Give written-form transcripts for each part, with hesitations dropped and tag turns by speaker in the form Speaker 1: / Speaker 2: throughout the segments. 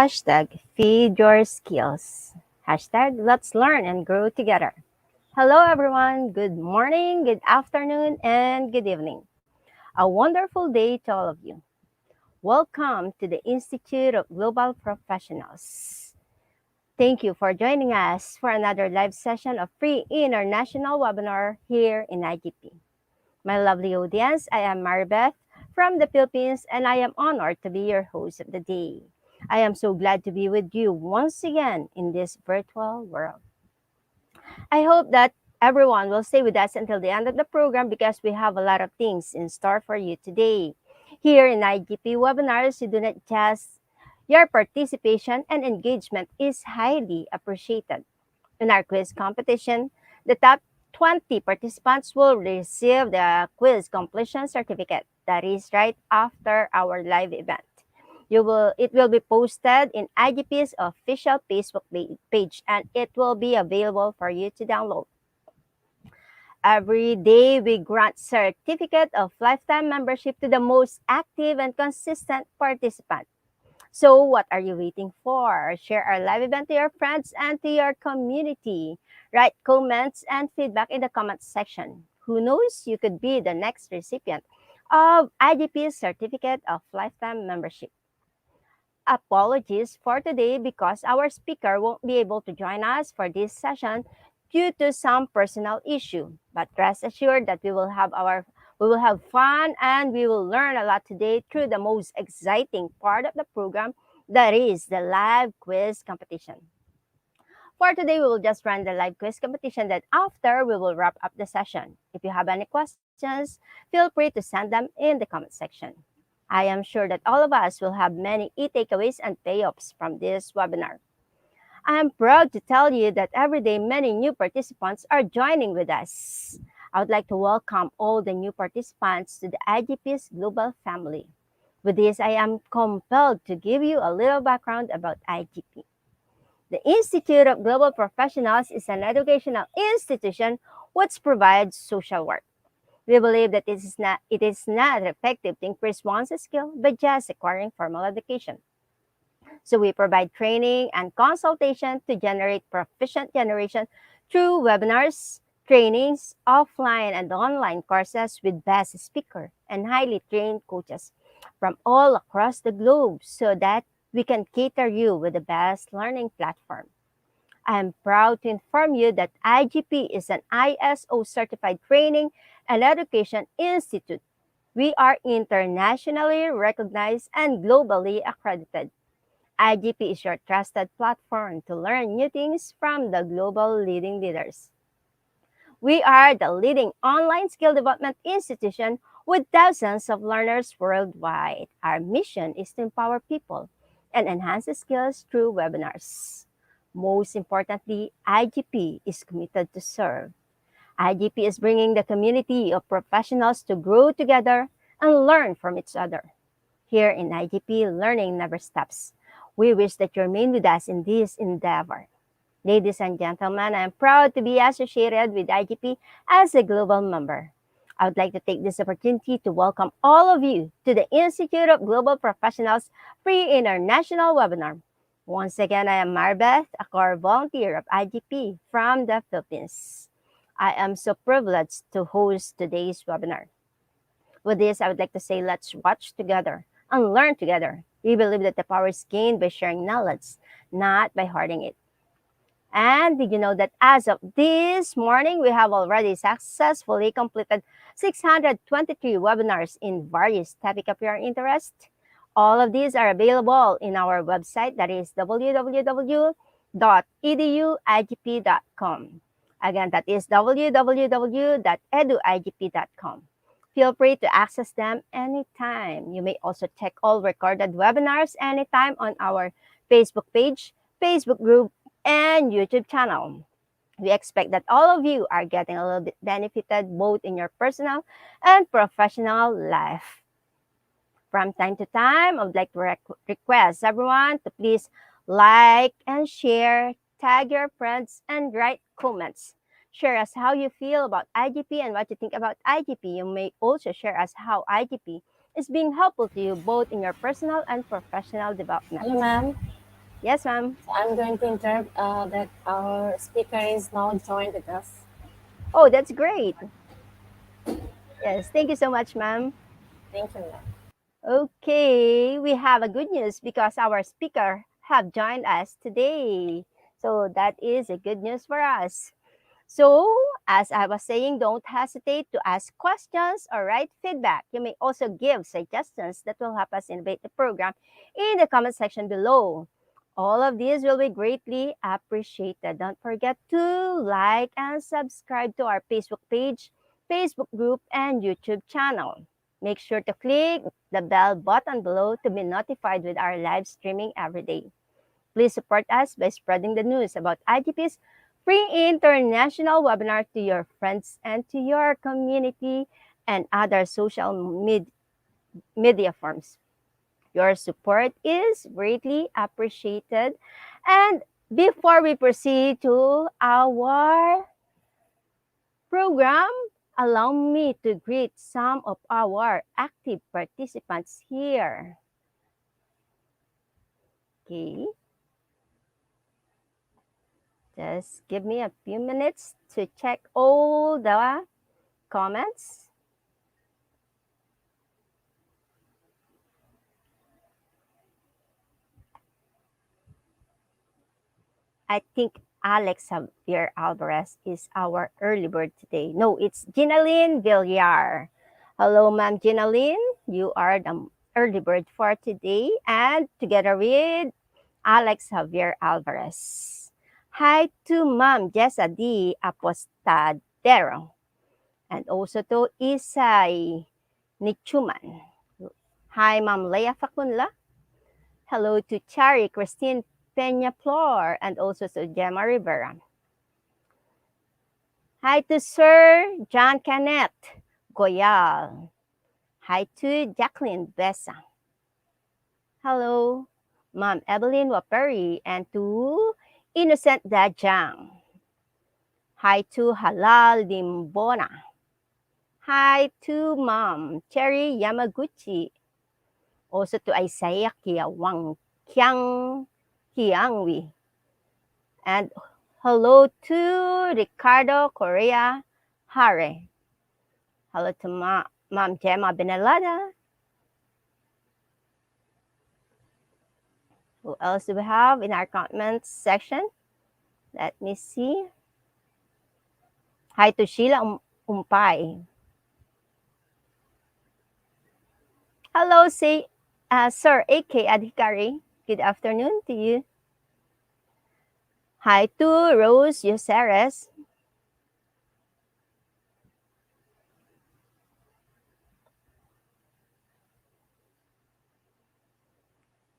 Speaker 1: Hashtag feed your skills. Hashtag let's learn and grow together. Hello, everyone. Good morning, good afternoon, and good evening. A wonderful day to all of you. Welcome to the Institute of Global Professionals. Thank you for joining us for another live session of free international webinar here in IGP. My lovely audience, I am Maribeth from the Philippines, and I am honored to be your host of the day. I am so glad to be with you once again in this virtual world. I hope that everyone will stay with us until the end of the program because we have a lot of things in store for you today. Here in IGP webinars, you do not just your participation and engagement is highly appreciated. In our quiz competition, the top 20 participants will receive the quiz completion certificate. That is right after our live event. It will be posted in IGP's official Facebook page and it will be available for you to download. Every day, we grant certificate of lifetime membership to the most active and consistent participant. So what are you waiting for? Share our live event to your friends and to your community. Write comments and feedback in the comments section. Who knows, you could be the next recipient of IGP's Certificate of Lifetime Membership. Apologies for today because our speaker won't be able to join us for this session due to some personal issue. But rest assured that we will have fun and we will learn a lot today through the most exciting part of the program, that is the live quiz competition. For today, we will just run the live quiz competition. That after, we will wrap up the session. If you have any questions, feel free to send them in the comment section. I am sure that all of us will have many takeaways and payoffs from this webinar. I am proud to tell you that every day many new participants are joining with us. I would like to welcome all the new participants to the IGP's Global family. With this, I am compelled to give you a little background about IGP. The Institute of Global Professionals is an educational institution which provides social work. We believe that it is not effective to increase one's skill by just acquiring formal education. So we provide training and consultation to generate proficient generation through webinars, trainings, offline and online courses with best speaker and highly trained coaches from all across the globe so that we can cater you with the best learning platform. I am proud to inform you that IGP is an ISO certified training and education institute. We are internationally recognized and globally accredited. IGP is your trusted platform to learn new things from the global leading leaders. We are the leading online skill development institution with thousands of learners worldwide. Our mission is to empower people and enhance skills through webinars. Most importantly, IGP is committed to serve. IGP is bringing the community of professionals to grow together and learn from each other. Here in IGP, learning never stops. We wish that you remain with us in this endeavor. Ladies and gentlemen, I am proud to be associated with IGP as a global member. I would like to take this opportunity to welcome all of you to the Institute of Global Professionals Free International Webinar. Once again, I am Marbeth, a core volunteer of IGP from the Philippines. I am so privileged to host today's webinar. With this, I would like to say let's watch together and learn together. We believe that the power is gained by sharing knowledge, not by hoarding it. And did you know that as of this morning, we have already successfully completed 623 webinars in various topics of your interest? All of these are available in our website, that is www.eduigp.com. Again, that is www.eduigp.com. Feel free to access them anytime. You may also check all recorded webinars anytime on our Facebook page, Facebook group, and YouTube channel. We expect that all of you are getting a little bit benefited both in your personal and professional life. From time to time, I would like to request everyone to please like and share, tag your friends, and write comments. Share us how you feel about IGP and what you think about IGP. You may also share us how IGP is being helpful to you both in your personal and professional development.
Speaker 2: Hello, ma'am.
Speaker 1: Yes, ma'am.
Speaker 2: So I'm going to interrupt that our speaker is now joined with us.
Speaker 1: Oh, that's great. Yes, thank you so much, ma'am.
Speaker 2: Thank you, ma'am.
Speaker 1: Okay, we have a good news because our speaker have joined us today. So that is a good news for us. So, as I was saying, don't hesitate to ask questions or write feedback. You may also give suggestions that will help us innovate the program in the comment section below. All of these will be greatly appreciated. Don't forget to like and subscribe to our Facebook page, Facebook group, and YouTube channel. Make sure to click the bell button below to be notified with our live streaming every day. Please support us by spreading the news about IGP's free international webinar to your friends and to your community and other social media forms. Your support is greatly appreciated. And before we proceed to our program, allow me to greet some of our active participants here. Okay, just give me a few minutes to check all the comments. I think Alex Javier Alvarez is our early bird today. No, it's Ginaline Villar. Hello, Ma'am Ginaline. You are the early bird for today, and together with Alex Javier Alvarez. Hi to Ma'am Jessa D. Apostadero, and also to Isay Nichuman. Hi, Ma'am Leia Facunla. Hello to Chari Christine Peña Flor, and also to Gemma Rivera. Hi to Sir John Canet Goyal. Hi to Jacqueline Bessa. Hello, Ma'am Evelyn Waperi, and to Innocent Dajang. Hi to Halal Dimbona. Hi to Ma'am Cherry Yamaguchi. Also to Isaiah Kiawang Kiang Kiangwi. And hello to Ricardo Correa Hare. Hello to Ma'am Gemma Benalada. Who else do we have in our comments section? Let me see. Hi to Sheila Umpay. Hello, Sir A.K. Adhikari. Good afternoon to you. Hi to Rose Yoseres.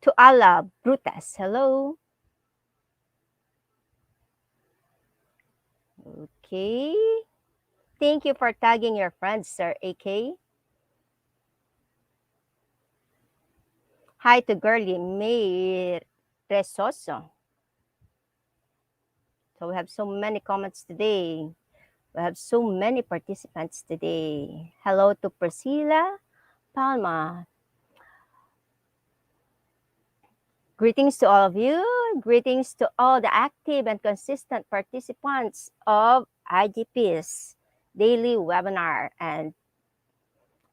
Speaker 1: To Ala Brutas. Hello. Okay. Thank you for tagging your friends, Sir A.K. Hi to Girly May Resoso. So we have so many comments today. We have so many participants today. Hello to Priscilla Palma. Greetings to all of you. Greetings to all the active and consistent participants of IGP's daily webinar. And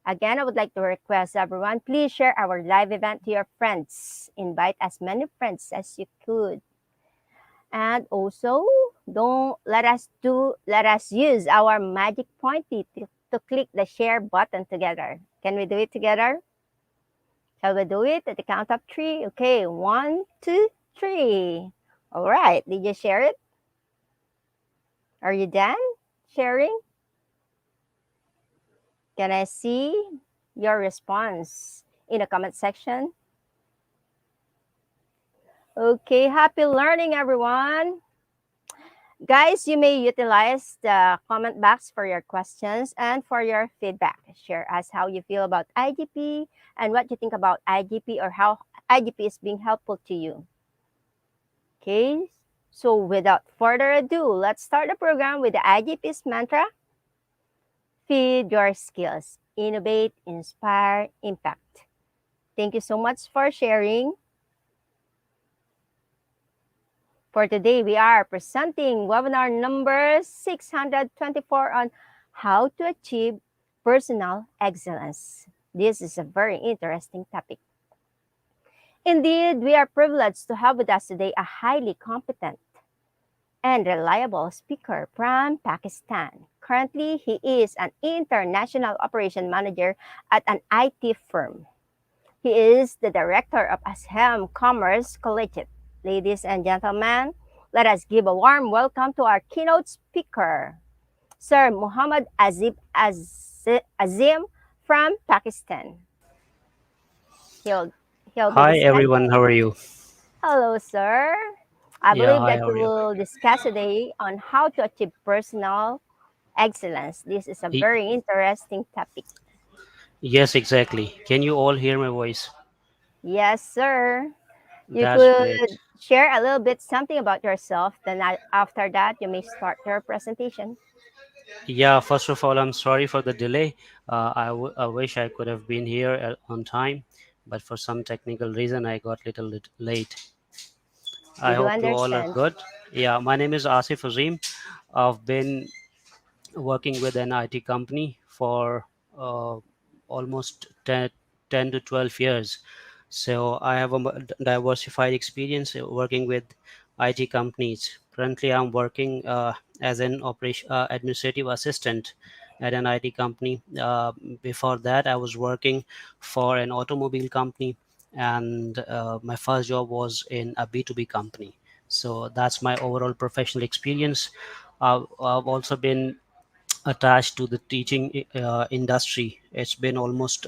Speaker 1: again, I would like to request everyone, please share our live event to your friends. Invite as many friends as you could. And also, don't let us use our magic pointy to click the share button together. Can we do it together? Shall we do it at the count of three? Okay, 1, 2, 3. All right, did you share it? Are you done sharing? Can I see your response in the comment section? Okay, happy learning, everyone. Guys, you may utilize the comment box for your questions and for your feedback. Share us how you feel about IGP and what you think about IGP or how IGP is being helpful to you. Okay, so without further ado, let's start the program with the IGP's mantra. Feed your skills, innovate, inspire, impact. Thank you so much for sharing. For today, we are presenting webinar number 624 on how to achieve personal excellence. This is a very interesting topic. Indeed, we are privileged to have with us today a highly competent and reliable speaker from Pakistan. Currently, he is an international operation manager at an IT firm. He is the director of Asham Commerce Collegiate. Ladies and gentlemen, let us give a warm welcome to our keynote speaker, Sir Muhammad Azim from Pakistan. He'll, he'll be
Speaker 3: Hi
Speaker 1: discussing.
Speaker 3: everyone, how are you?
Speaker 1: Hello, sir. I
Speaker 3: Yeah,
Speaker 1: believe
Speaker 3: hi,
Speaker 1: that
Speaker 3: how
Speaker 1: we
Speaker 3: are you?
Speaker 1: will discuss today on how to achieve personal excellence. This is a
Speaker 3: Y-
Speaker 1: very interesting topic.
Speaker 3: Yes, exactly. Can you all hear my voice?
Speaker 1: Yes, sir. You
Speaker 3: That's great.
Speaker 1: could share a little bit something about yourself. Then after that, you may start your presentation.
Speaker 3: Yeah, first of all, I'm sorry for the delay. I wish I could have been here on time, but for some technical reason, I got little late.
Speaker 1: We
Speaker 3: I
Speaker 1: do
Speaker 3: hope you all are
Speaker 1: understand.
Speaker 3: good. Yeah, my name is Asif Azim. I've been working with an IT company for almost 10 to 12 years. So I have a diversified experience working with IT companies. Currently, I'm working as an operation administrative assistant at an IT company. Before that, I was working for an automobile company, and my first job was in a B2B company. So that's my overall professional experience. I've also been attached to the teaching industry. It's been almost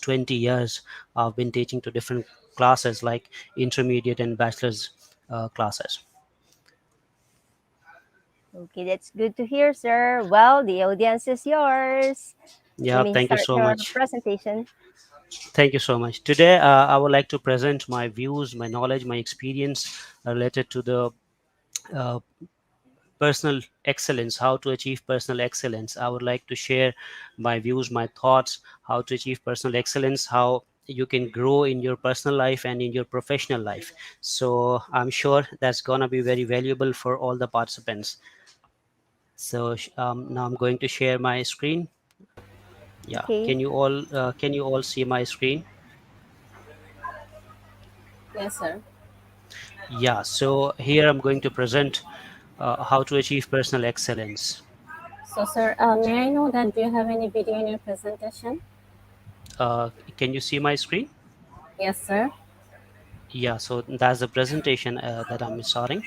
Speaker 3: 20 years. I've been teaching to different classes like intermediate and bachelor's classes.
Speaker 1: Okay, that's good to hear, sir. Well, the audience is yours. You
Speaker 3: Yeah,
Speaker 1: may
Speaker 3: thank you
Speaker 1: start
Speaker 3: so
Speaker 1: your
Speaker 3: much.
Speaker 1: presentation.
Speaker 3: Thank you so much. Today, I would like to present my views, my knowledge, my experience related to the uh, personal excellence, how to achieve personal excellence. I would like to share my views, my thoughts, how to achieve personal excellence, how you can grow in your personal life and in your professional life. So I'm sure that's going to be very valuable for all the participants. So now I'm going to share my screen. Yeah,
Speaker 1: Okay.
Speaker 3: can you all see my screen?
Speaker 2: Yes, sir.
Speaker 3: Yeah, so here I'm going to present how to achieve personal excellence.
Speaker 2: So, sir, may I know that do you have any video in your presentation?
Speaker 3: uh, can you see my screen?
Speaker 2: Yes, sir.
Speaker 3: Yeah, so that's the presentation that I'm starting.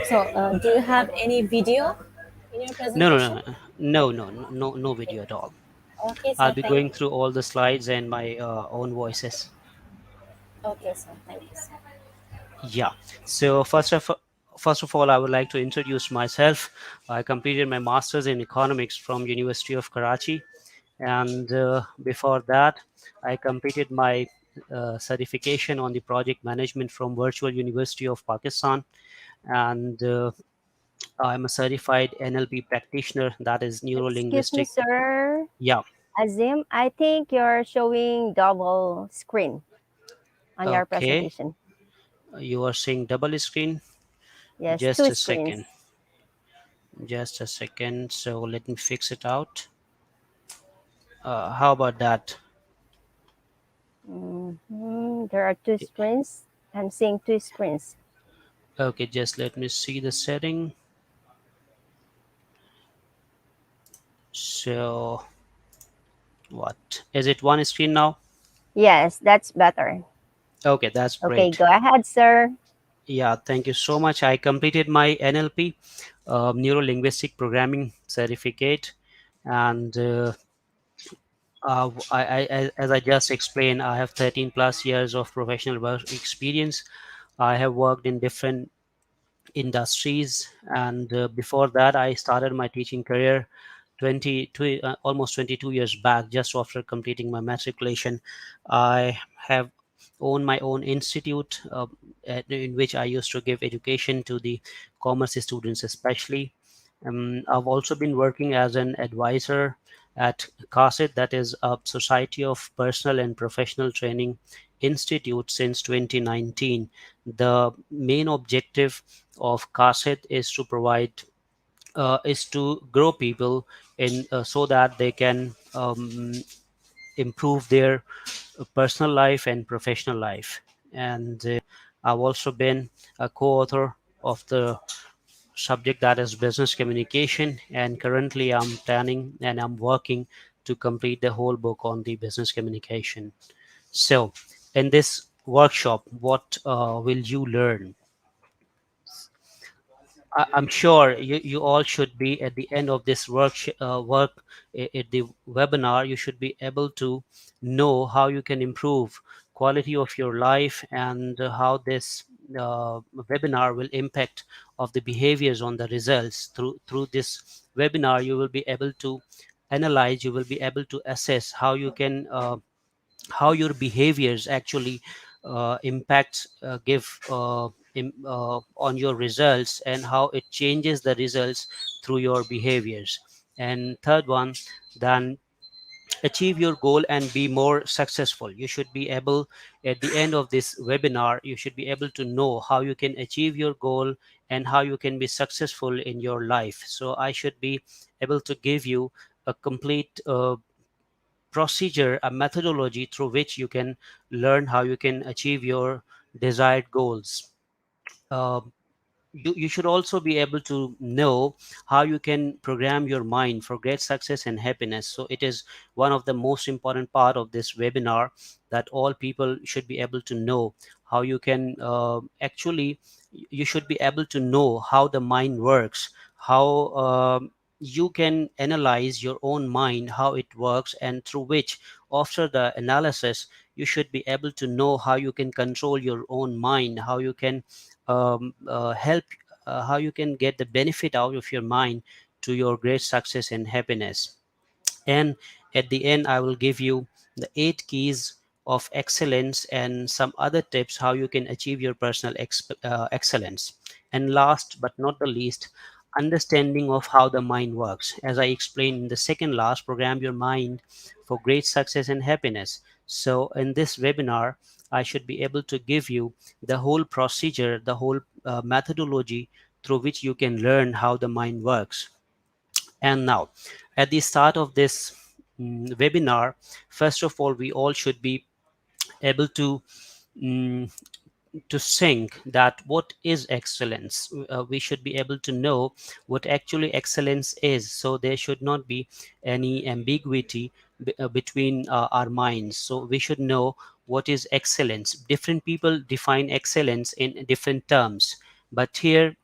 Speaker 2: So, do you have any video in your
Speaker 3: No, no,
Speaker 2: presentation?
Speaker 3: no, no, no, no, no, no video at all.
Speaker 2: Okay,
Speaker 3: I'll
Speaker 2: sir.
Speaker 3: be
Speaker 2: Thank
Speaker 3: going
Speaker 2: you.
Speaker 3: through all the slides and my own voices.
Speaker 2: Okay, sir. Thank you, sir.
Speaker 3: Yeah. So first of all, I would like to introduce myself. I completed my master's in economics from University of Karachi, and before that, I completed my certification on the project management from Virtual University of Pakistan, and I'm a certified NLP practitioner. That is neuro
Speaker 1: Excuse me,
Speaker 3: linguistic.
Speaker 1: sir.
Speaker 3: Yeah.
Speaker 1: Azim, I think you're showing double screen on your
Speaker 3: Okay.
Speaker 1: presentation.
Speaker 3: You are seeing double screen.
Speaker 1: Yes,
Speaker 3: Just
Speaker 1: two
Speaker 3: a second.
Speaker 1: screens.
Speaker 3: Just a second. So let me fix it out. How about that?
Speaker 1: There are two screens. I'm seeing two screens.
Speaker 3: Okay, just let me see the setting. So what is it? One screen now?
Speaker 1: Yes, that's better.
Speaker 3: Okay, that's
Speaker 1: Okay,
Speaker 3: great.
Speaker 1: go ahead, sir.
Speaker 3: Yeah, thank you so much. I completed my NLP, neuro linguistic programming certificate, and as I just explained, I have 13 plus years of professional work experience. I have worked in different industries, and before that I started my teaching career almost 22 years back, just after completing my matriculation. I have owned my own institute, in which I used to give education to the commerce students especially. I've also been working as an advisor at CASIT, that is a Society of Personal and Professional Training Institute, since 2019. The main objective of CASIT is to grow people in so that they can improve their personal life and professional life. And I've also been a co-author of the subject, that is business communication, and currently I'm planning and I'm working to complete the whole book on the business communication. So in this workshop, what will you learn? I'm sure you all should be at the end of this at the webinar. You should be able to know how you can improve quality of your life, and how this webinar will impact of the behaviors on the results. Through this webinar, you will be able to analyze. You will be able to assess how your behaviors actually impact give on your results, and how it changes the results through your behaviors. And third one, then achieve your goal and be more successful. You should be able, at the end of this webinar, you should be able to know how you can achieve your goal and how you can be successful in your life. So I should be able to give you a complete procedure, a methodology through which you can learn how you can achieve your desired goals. Um you should also be able to know how you can program your mind for great success and happiness. So it is one of the most important part of this webinar, that all people should be able to know how you can actually, you should be able to know how the mind works, how you can analyze your own mind, how it works, and through which, after the analysis, you should be able to know how you can control your own mind, how you can help, how you can get the benefit out of your mind to your great success and happiness. And at the end, I will give you the 8 keys of excellence and some other tips how you can achieve your personal excellence. And last but not the least, understanding of how the mind works. As I explained in the second last, program your mind for great success and happiness. So in this webinar, I should be able to give you the whole procedure, the whole methodology through which you can learn how the mind works. And now, at the start of this webinar, first of all, we all should be able mm, to think that what is excellence. We should be able to know what actually excellence is. So there should not be any ambiguity between our minds. So we should know what is excellence. Different people define excellence in different terms, but here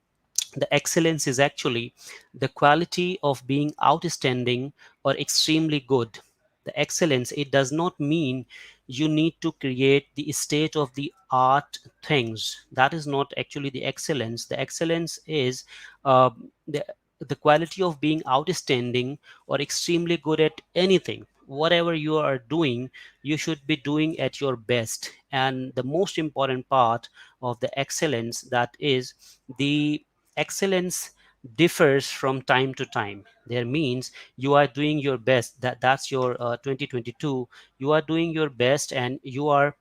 Speaker 3: the excellence is actually the quality of being outstanding or extremely good. The excellence, it does not mean you need to create the state of the art things. That is not actually the excellence. The excellence is uh, the the quality of being outstanding or extremely good at anything. Whatever you are doing, you should be doing at your best. And the most important part of the excellence, that is the excellence, differs from time to time. There means you are doing your best. That's your 2022. You are doing your best, and you are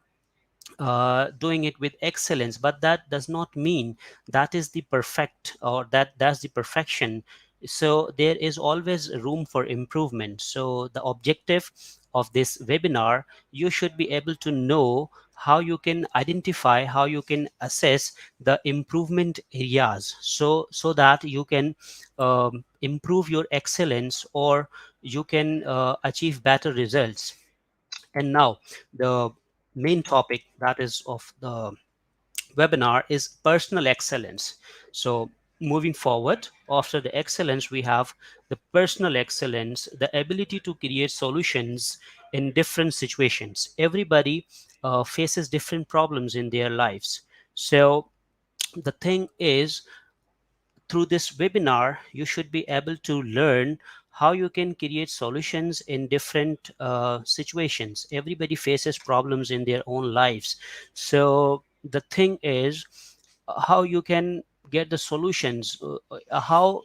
Speaker 3: doing it with excellence, but that does not mean that is the perfect, or that's the perfection. So there is always room for improvement. So the objective of this webinar, you should be able to know how you can identify, how you can assess the improvement areas, so that you can improve your excellence, or you can achieve better results. And now, the main topic, that is of the webinar, is personal excellence. So moving forward, after the excellence, we have the personal excellence, the ability to create solutions in different situations. Everybody faces different problems in their lives. So the thing is, through this webinar, you should be able to learn how you can create solutions in different situations. Everybody faces problems in their own lives. So the thing is, how you can get the solutions, how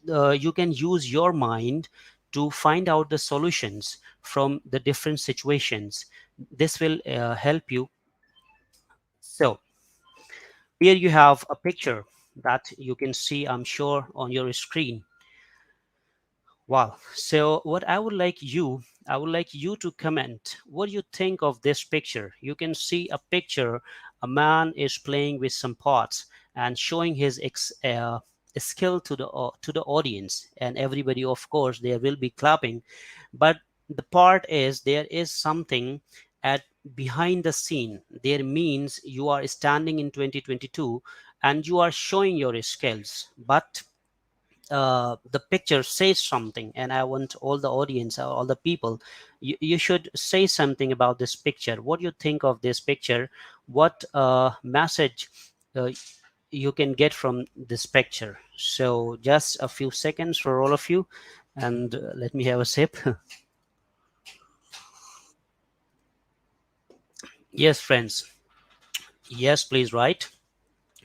Speaker 3: you can use your mind to find out the solutions from the different situations. This will help you. So here you have a picture that you can see, I'm sure, on your screen. Wow. So what I would like you to comment what you think of this picture. You can see a picture, a man is playing with some pots and showing his skill to the audience, and everybody, of course, there will be clapping. But the part is there is something at behind the scene. There means you are standing in 2022 and you are showing your skills, but the picture says something, and I want all the audience, all the people, you should say something about this picture. What do you think of this picture? What message uh, you can get from this picture? So just a few seconds for all of you, and let me have a sip. Yes, friends. Yes, please write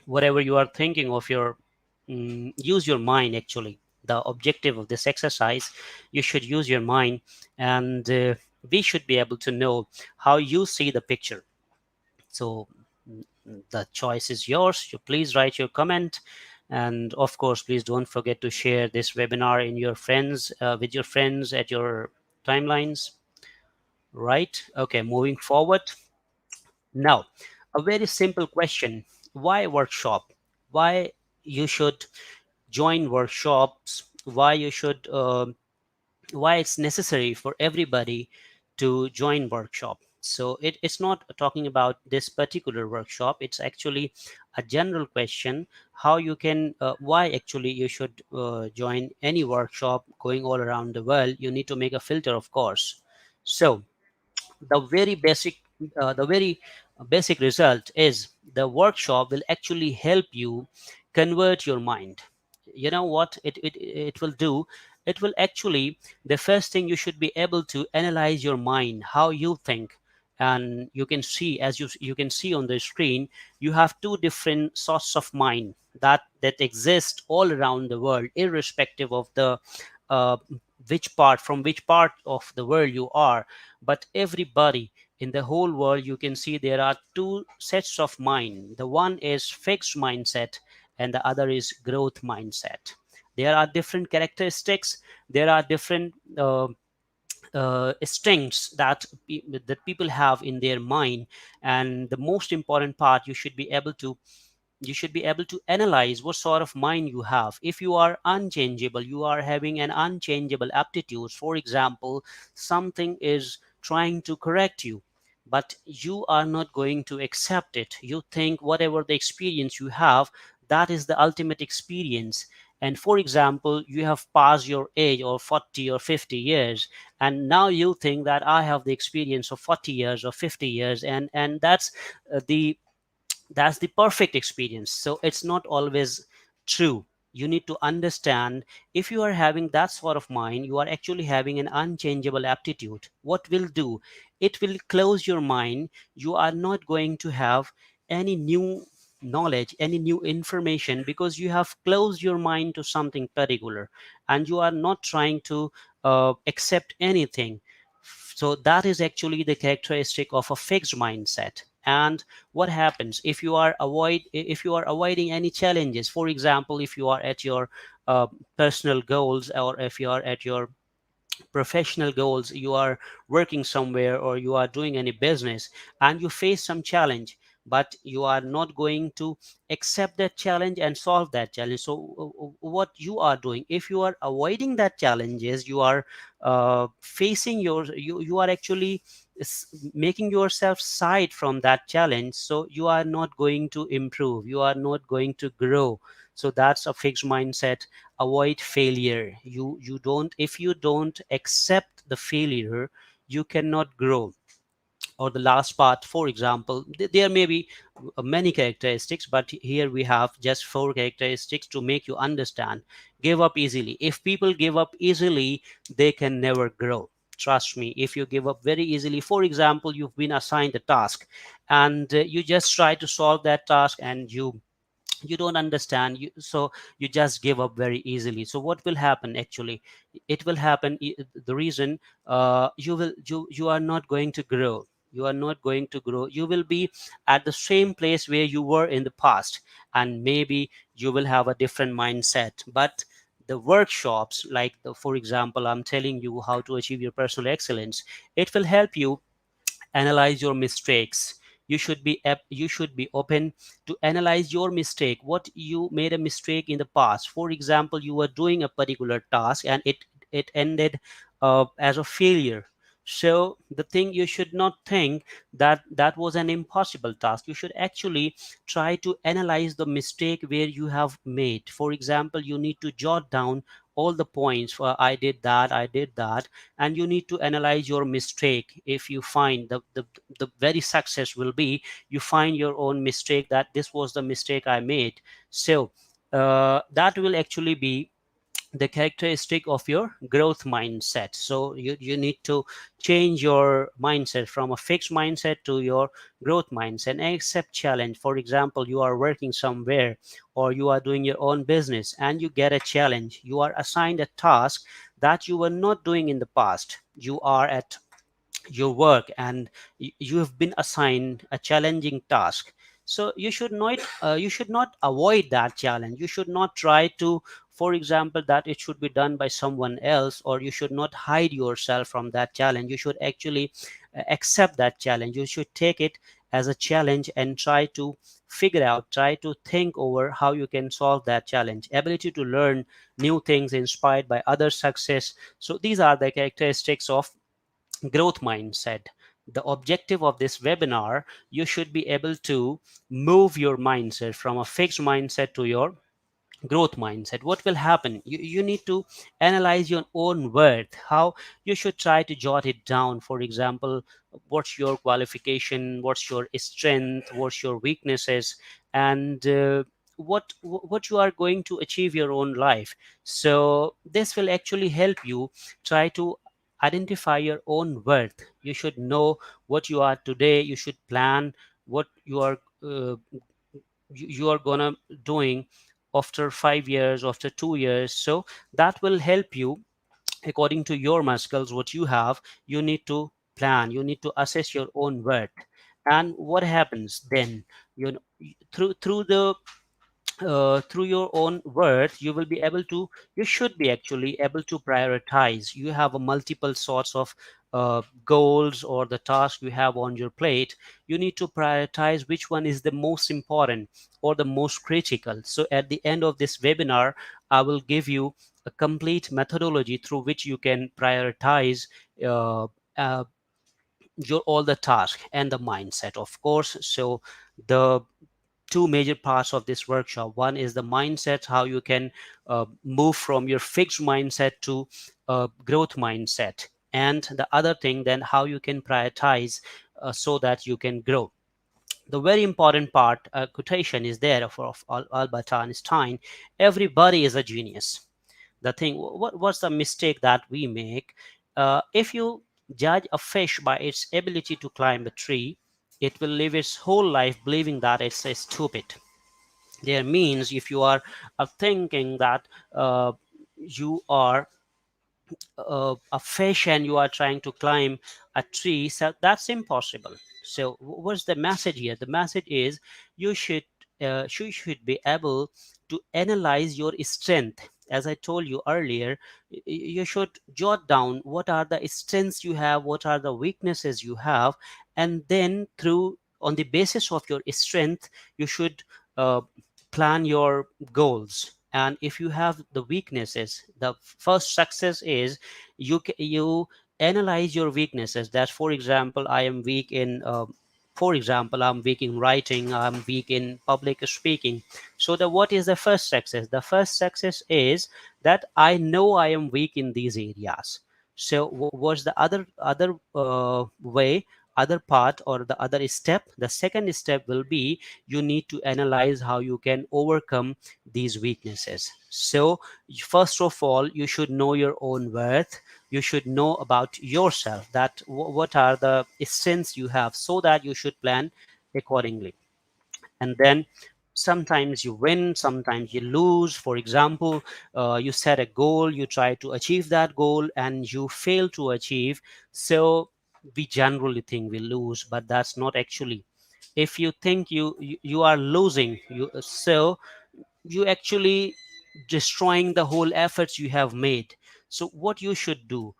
Speaker 3: whatever you are thinking of your. Use your mind, actually. The objective of this exercise, you should use your mind, and we should be able to know how you see the picture. So the choice is yours. You please write your comment, and of course, please don't forget to share this webinar in your friends, with your friends at your timelines. Right, okay, moving forward. Now, a very simple question: why workshop? Why you should join workshops? Why you should why it's necessary for everybody to join workshop? So it's not talking about this particular workshop, it's actually a general question. How you can why actually you should join any workshop going all around the world. You need to make a filter, of course. So the very basic result is the workshop will actually help you convert your mind. You know what it will do? It will actually, the first thing, you should be able to analyze your mind, how you think. And you can see, as you can see on the screen, you have two different sorts of mind that exist all around the world, irrespective of the uh, which part of the world you are. But everybody in the whole world, you can see there are two sets of mind. The one is fixed mindset, and the other is growth mindset. There are different characteristics, there are different strengths that people have in their mind. And the most important part, you should be able to analyze what sort of mind you have. If you are unchangeable, you are having an unchangeable aptitude. For example, something is trying to correct you, but you are not going to accept it. You think whatever the experience you have, that is the ultimate experience. And for example, you have passed your age, or 40 or 50 years, and now you think that I have the experience of 40 years or 50 years, and the that's the perfect experience. So it's not always true. You need to understand, if you are having that sort of mind, you are actually having an unchangeable aptitude. What will do? It will close your mind. You are not going to have any new knowledge, any new information, because you have closed your mind to something particular, and you are not trying to accept anything. So that is actually the characteristic of a fixed mindset. And what happens if you are avoiding any challenges? For example, if you are at your uh, personal goals, or if you are at your professional goals, you are working somewhere, or you are doing any business, and you face some challenge, but you are not going to accept that challenge and solve that challenge. So what you are doing, if you are avoiding that challenges, you are facing you are actually making yourself side from that challenge. So you are not going to improve, you are not going to grow. So that's a fixed mindset. Avoid failure. You don't, if you don't accept the failure, you cannot grow. Or the last part, for example, there may be many characteristics, but here we have just four characteristics to make you understand. Give up easily. If people give up easily, they can never grow. Trust me. If you give up very easily, for example, you've been assigned a task, and you just try to solve that task, and you you don't understand, so you just give up very easily. So what will happen actually? It will happen, the reason, you are not going to grow. You are not going to grow. You will be at the same place where you were in the past, and maybe you will have a different mindset. But the workshops, like for example, I'm telling you how to achieve your personal excellence, it will help you analyze your mistakes. You should be open to analyze your mistake, what you made a mistake in the past. For example, you were doing a particular task and it ended as a failure. So the thing, you should not think that that was an impossible task. You should actually try to analyze the mistake where you have made. For example, you need to jot down all the points for I did that, and you need to analyze your mistake. If you find the very success will be, you find your own mistake, that this was the mistake I made. So that will actually be the characteristic of your growth mindset. So you need to change your mindset from a fixed mindset to your growth mindset and accept challenge. For example, you are working somewhere, or you are doing your own business, and you get a challenge. You are assigned a task that you were not doing in the past. You are at your work, and you have been assigned a challenging task. So you should not avoid that challenge. You should not try to, for example, that it should be done by someone else, or you should not hide yourself from that challenge. You should actually accept that challenge. You should take it as a challenge and try to think over how you can solve that challenge. Ability to learn new things inspired by other success. So these are the characteristics of growth mindset. The objective of this webinar, you should be able to move your mindset from a fixed mindset to your growth mindset. What will happen? You need to analyze your own worth. How you should try to jot it down. For example, what's your qualification, what's your strength, what's your weaknesses, and what you are going to achieve your own life. So this will actually help you try to identify your own worth. You should know what you are today. You should plan what you are gonna doing after 5 years, after 2 years. So that will help you according to your muscles, what you have. You need to plan, you need to assess your own worth. And what happens then, you know, through the through your own worth, you will be able to, you should be actually able to prioritize. You have a multiple sorts of goals or the task you have on your plate. You need to prioritize which one is the most important or the most critical. So at the end of this webinar, I will give you a complete methodology through which you can prioritize uh, uh, your all the task and the mindset, of course. So the two major parts of this workshop, one is the mindset, how you can move from your fixed mindset to a growth mindset, and the other thing then, how you can prioritize so that you can grow. The very important part, quotation is there of Albert Einstein: everybody is a genius. The thing, what's the mistake that we make? If you judge a fish by its ability to climb a tree, it will live its whole life believing that it's stupid. There means, if you are thinking that you are a fish and you are trying to climb a tree, so that's impossible. So what's the message here? The message is, you should be able to analyze your strength. As I told you earlier, you should jot down what are the strengths you have, what are the weaknesses you have, and then through on the basis of your strength, you should uh, plan your goals. And if you have the weaknesses, the first success is, you analyze your weaknesses. That, for example, I am weak in for example, I'm weak in writing, I'm weak in public speaking. So the what is the first success? The first success is that I know I am weak in these areas. So what's the other way, other part, or the other step? The second step will be, you need to analyze how you can overcome these weaknesses. So first of all, you should know your own worth. You should know about yourself, that what are the strengths you have, so that you should plan accordingly. And then sometimes you win, sometimes you lose. For example, you set a goal, you try to achieve that goal and you fail to achieve. So we generally think we lose, but that's not actually. If you think you are losing, you actually destroying the whole efforts you have made. So what you should do,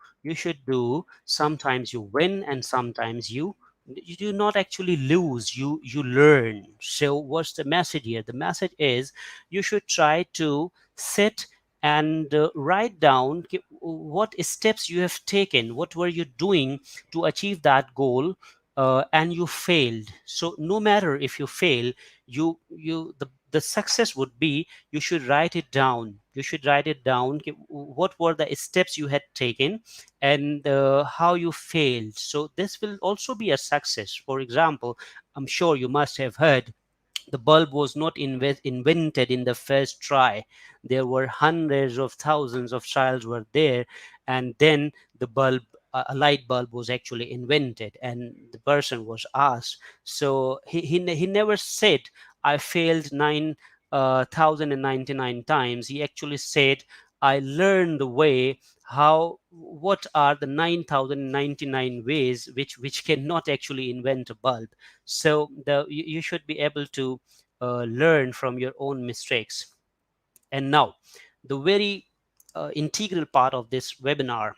Speaker 3: sometimes you win and sometimes you do not actually lose, you learn. So what's the message here? The message is you should try to sit and write down what steps you have taken, what were you doing to achieve that goal, and you failed. So no matter if you fail, the success would be, you should write it down. You should write it down, what were the steps you had taken and how you failed. So this will also be a success. For example, I'm sure you must have heard, the bulb was not invented in the first try. There were hundreds of thousands of trials were there, and then the bulb, a light bulb, was actually invented, and the person was asked. So he never said, I failed 9,099 times. He actually said, I learned the way, how, what are the 9,099 ways which cannot actually invent a bulb. So you should be able to learn from your own mistakes. And now, the very integral part of this webinar,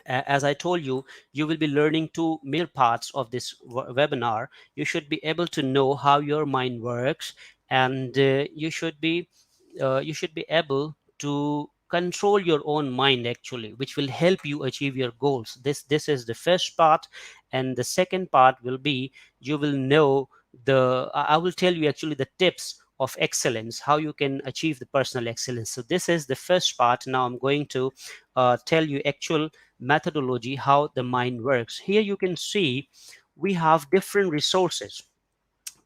Speaker 3: as I told you, you will be learning two major parts of this webinar. You should be able to know how your mind works, and you should be able to control your own mind, actually, which will help you achieve your goals. This is the first part. And the second part will be, you will know I will tell you actually the tips of excellence, how you can achieve the personal excellence. So this is the first part. Now I'm going to tell you actual methodology, how the mind works. Here you can see we have different resources,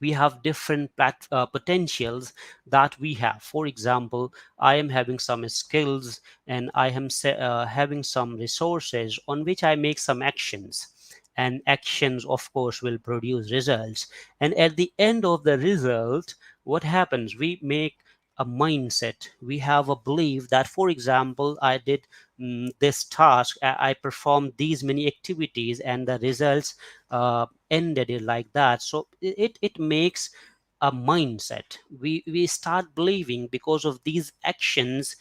Speaker 3: we have different potentials that we have. For example, I am having some skills and I am having some resources on which I make some actions, and actions of course will produce results. And at the end of the result, what happens? We make a mindset. We have a belief that, for example, I did this task, I performed these many activities, and the results ended it like that. So it makes a mindset. We start believing because of these actions,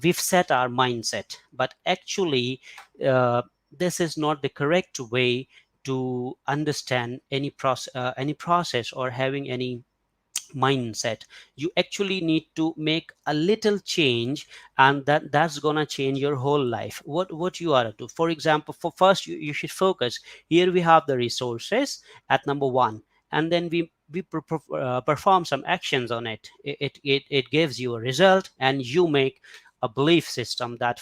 Speaker 3: we've set our mindset. But actually, this is not the correct way to understand any process or having any mindset. You actually need to make a little change, and that's gonna change your whole life. What you are to do, for example, for first, you should focus. Here we have the resources at number one, and then we perform some actions on it. It gives you a result, and you make a belief system that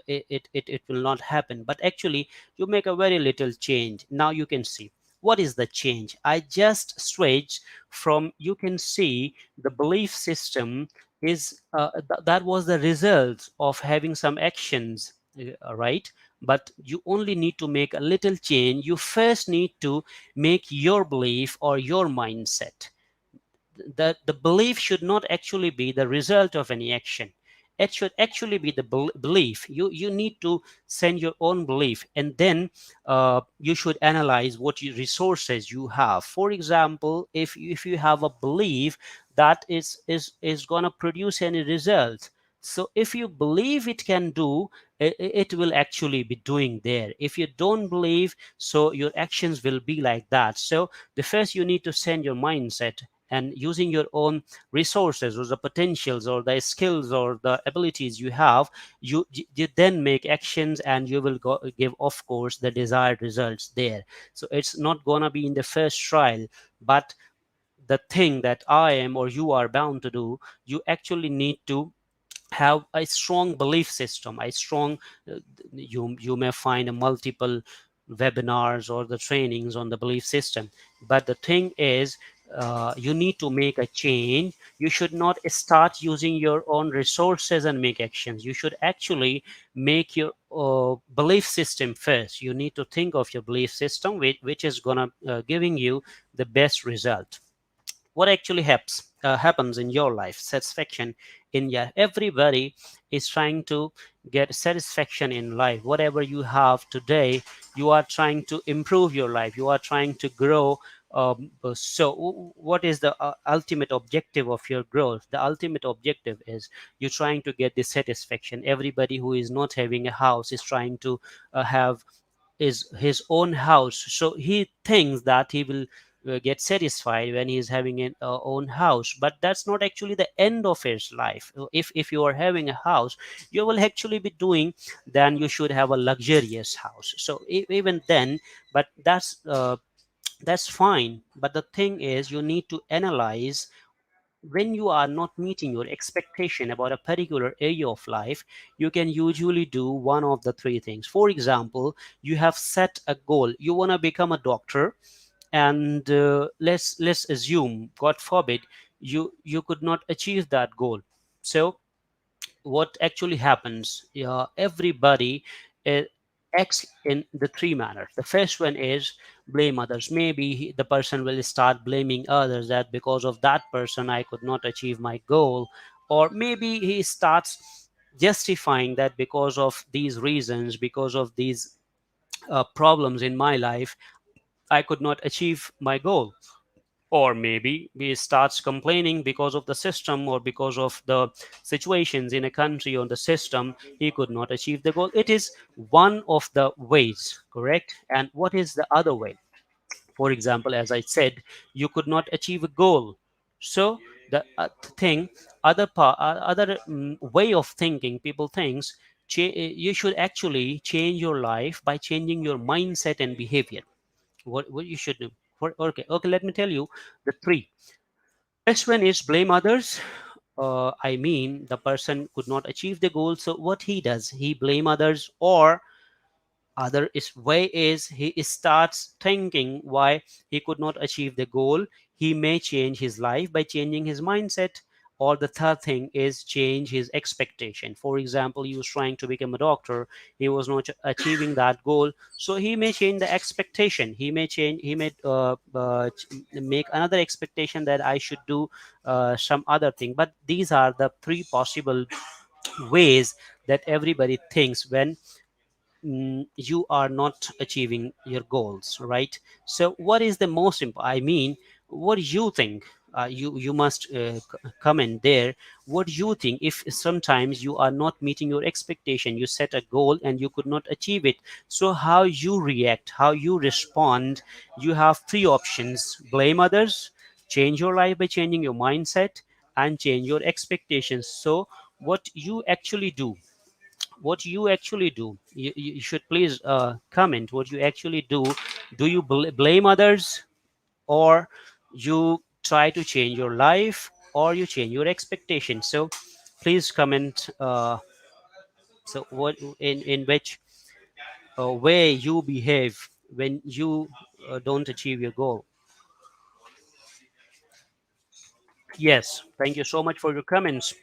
Speaker 3: it will not happen. But actually, you make a very little change. Now you can see what is the change. I just switched from, you can see the belief system is that was the result of having some actions, right? But you only need to make a little change. You first need to make your belief or your mindset. The belief should not actually be the result of any action. It should actually be the belief. You need to send your own belief, and then you should analyze what resources you have. For example, if you have a belief that is going to produce any result, so if you believe it can do, it will actually be doing there. If you don't believe, so your actions will be like that. So the first, you need to send your mindset, and using your own resources or the potentials or the skills or the abilities you have, you then make actions, and you will give, of course, the desired results there. So it's not gonna be in the first trial, but the thing that I am or you are bound to do, you actually need to have a strong belief system, a strong uh, you may find a multiple webinars or the trainings on the belief system. But the thing is, you need to make a change. You should not start using your own resources and make actions. You should actually make your belief system first. You need to think of your belief system, which is gonna giving you the best result. what actually happens in your life, satisfaction in your, everybody is trying to get satisfaction in life. Whatever you have today, you are trying to improve your life, you are trying to grow. What is the ultimate objective of your growth? The ultimate objective is you're trying to get this satisfaction. Everybody who is not having a house is trying to have is his own house, so he thinks that he will get satisfied when he is having an own house. But that's not actually the end of his life. If you are having a house, you will actually be doing, then you should have a luxurious house. So even then, but that's fine. But the thing is, you need to analyze when you are not meeting your expectation about a particular area of life. You can usually do one of the three things. For example, you have set a goal, you want to become a doctor, and let's assume, god forbid, you could not achieve that goal. So what actually happens, everybody uh, acts in the three manners. The first one is blame others. Maybe the person will start blaming others, that because of that person I could not achieve my goal. Or maybe he starts justifying that because of these reasons, because of these problems in my life, I could not achieve my goal. Or maybe he starts complaining because of the system, or because of the situations in a country or the system, he could not achieve the goal. It is one of the ways, correct? And what is the other way? For example, as I said, you could not achieve a goal. So the thing, other way of thinking, people thinks, you should actually change your life by changing your mindset and behavior. What you should do. Okay, let me tell you the three. First one is blame others. I mean, the person could not achieve the goal, so what he does, he blame others. Or other is way is he starts thinking why he could not achieve the goal. He may change his life by changing his mindset. Or the third thing is change his expectation. For example, he was trying to become a doctor, he was not achieving that goal, so he may change the expectation. He may make another expectation that I should do some other thing. But these are the three possible ways that everybody thinks when you are not achieving your goals, right? So what is the most important, I mean, what do you think? You must comment there. What do you think if sometimes you are not meeting your expectation, you set a goal and you could not achieve it? So how you react, how you respond? You have three options: blame others, change your life by changing your mindset, and change your expectations. So what you actually do, you should please comment what you actually do you blame others, or you try to change your life, or you change your expectations? So please comment, so what, in which way you behave when you don't achieve your goal. Yes, thank you so much for your comments.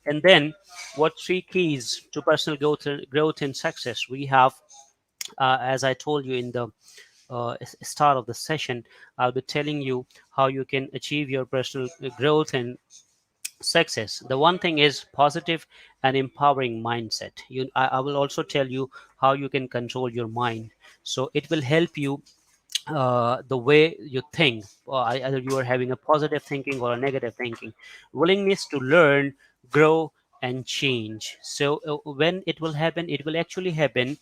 Speaker 3: And then, what three keys to personal growth and success we have? As I told you in the start of the session, I'll be telling you how you can achieve your personal growth and success. The one thing is positive and empowering mindset. I will also tell you how you can control your mind. So it will help you, the way you think, either you are having a positive thinking or a negative thinking. Willingness to learn, grow, and change. So when it will happen, it will actually happen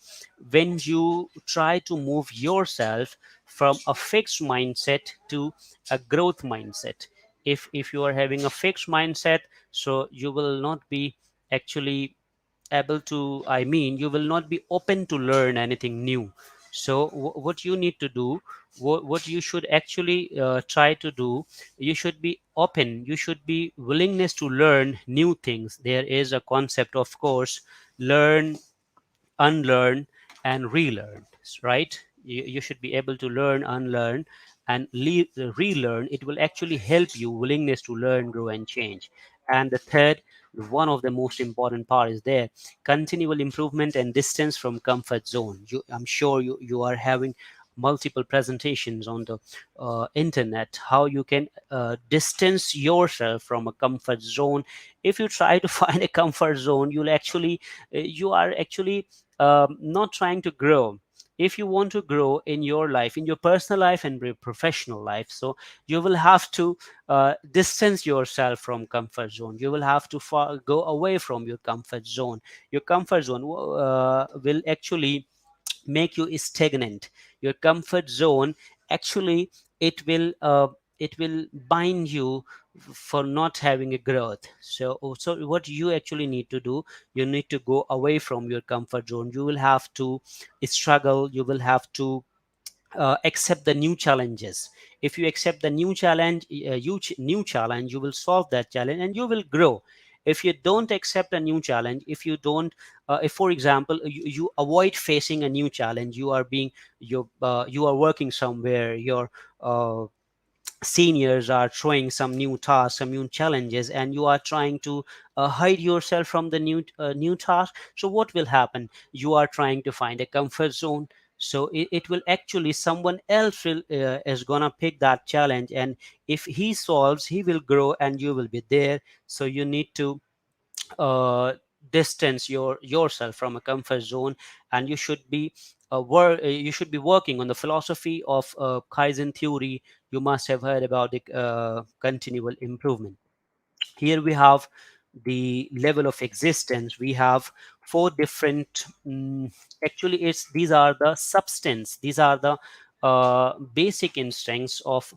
Speaker 3: when you try to move yourself from a fixed mindset to a growth mindset. If you are having a fixed mindset, so you will not be actually able to, I mean, you will not be open to learn anything new. So what you need to do, what you should actually try to do, you should be open, you should be willingness to learn new things. There is a concept, of course: learn, unlearn, and relearn, right? You should be able to learn, unlearn, and relearn. It will actually help you willingness to learn, grow, and change. And the third, one of the most important part is there: continual improvement and distance from comfort zone. I'm sure you are having multiple presentations on the internet, how you can distance yourself from a comfort zone. If you try to find a comfort zone, you are actually not trying to grow. If you want to grow in your life, in your personal life and your professional life, so you will have to distance yourself from comfort zone. You will have to go away from your comfort zone. Your comfort zone will actually make you stagnant. Your comfort zone actually, it will bind you for not having a growth. So what you actually need to do, you need to go away from your comfort zone. You will have to struggle. You will have to accept the new challenges. If you accept the new challenge, you will solve that challenge and you will grow. If you don't accept a new challenge, if you don't if for example you avoid facing a new challenge, you are working somewhere, your uh, seniors are throwing some new tasks, some new challenges, and you are trying to hide yourself from the new task. So what will happen? You are trying to find a comfort zone. So it will actually, someone else is gonna pick that challenge, and if he solves, he will grow and you will be there. So you need to distance yourself from a comfort zone, and you should be working on the philosophy of Kaizen theory. You must have heard about the continual improvement. Here we have the level of existence. We have four different actually, it's these are the substance, these are the basic instincts of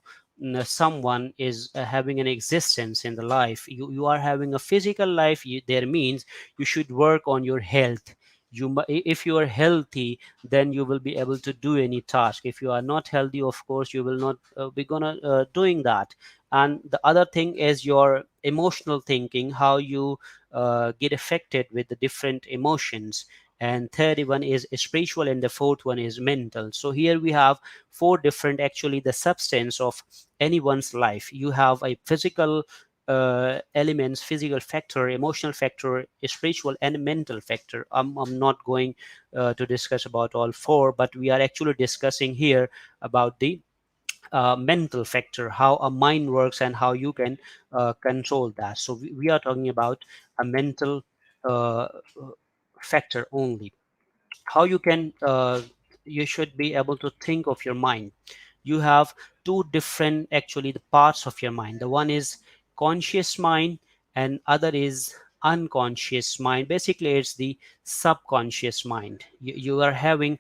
Speaker 3: someone is having an existence in the life. You are having a physical life. There means you should work on your health. If you are healthy, then you will be able to do any task. If you are not healthy, of course you will not be gonna doing that. And the other thing is your emotional thinking, how you get affected with the different emotions. And third one is spiritual, and the fourth one is mental. So here we have four different, actually, the substance of anyone's life. You have a physical elements, physical factor, emotional factor, spiritual and mental factor. I'm not going to discuss about all four, but we are actually discussing here about the mental factor, how a mind works and how you can control that. So we are talking about a mental uh, factor only. How you can you should be able to think of your mind. You have two different, actually, the parts of your mind. The one is conscious mind and other is unconscious mind. Basically it's the subconscious mind. You are having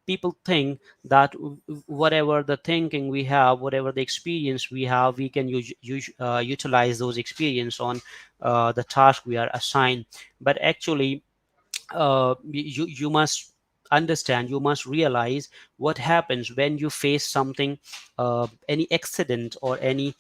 Speaker 3: people think that whatever the thinking we have, whatever the experience we have, we can utilize those experience on the task we are assigned. But actually you must understand, you must realize what happens when you face something, any accident or any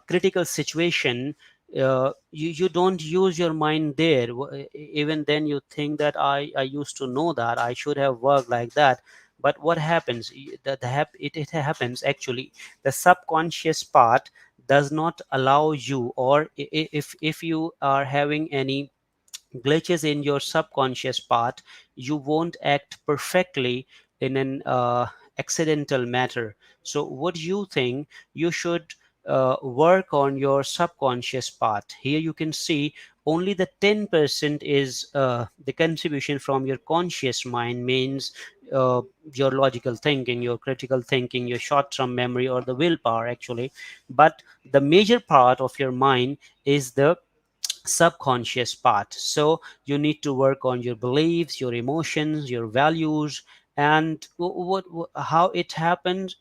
Speaker 3: critical situation. You don't use your mind there. Even then you think that I used to know that I should have worked like that. But what happens? It happens, actually, the subconscious part does not allow you, or if you are having any glitches in your subconscious part, you won't act perfectly in an accidental matter. So what do you think? You should work on your subconscious part. Here you can see only the 10% is the contribution from your conscious mind, means uh, your logical thinking, your critical thinking, your short-term memory, or the willpower, actually. But the major part of your mind is the subconscious part. So you need to work on your beliefs, your emotions, your values. And how it happens,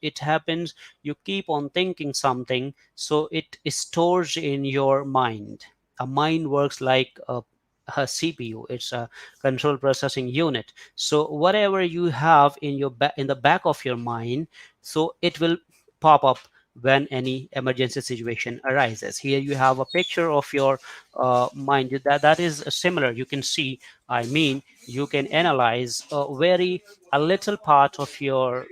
Speaker 3: you keep on thinking something, so it stores in your mind. A mind works like a CPU. It's a control processing unit. So whatever you have in in the back of your mind, so it will pop up when any emergency situation arises. Here you have a picture of your mind. That is similar. You can see, I mean, you can analyze a little part of your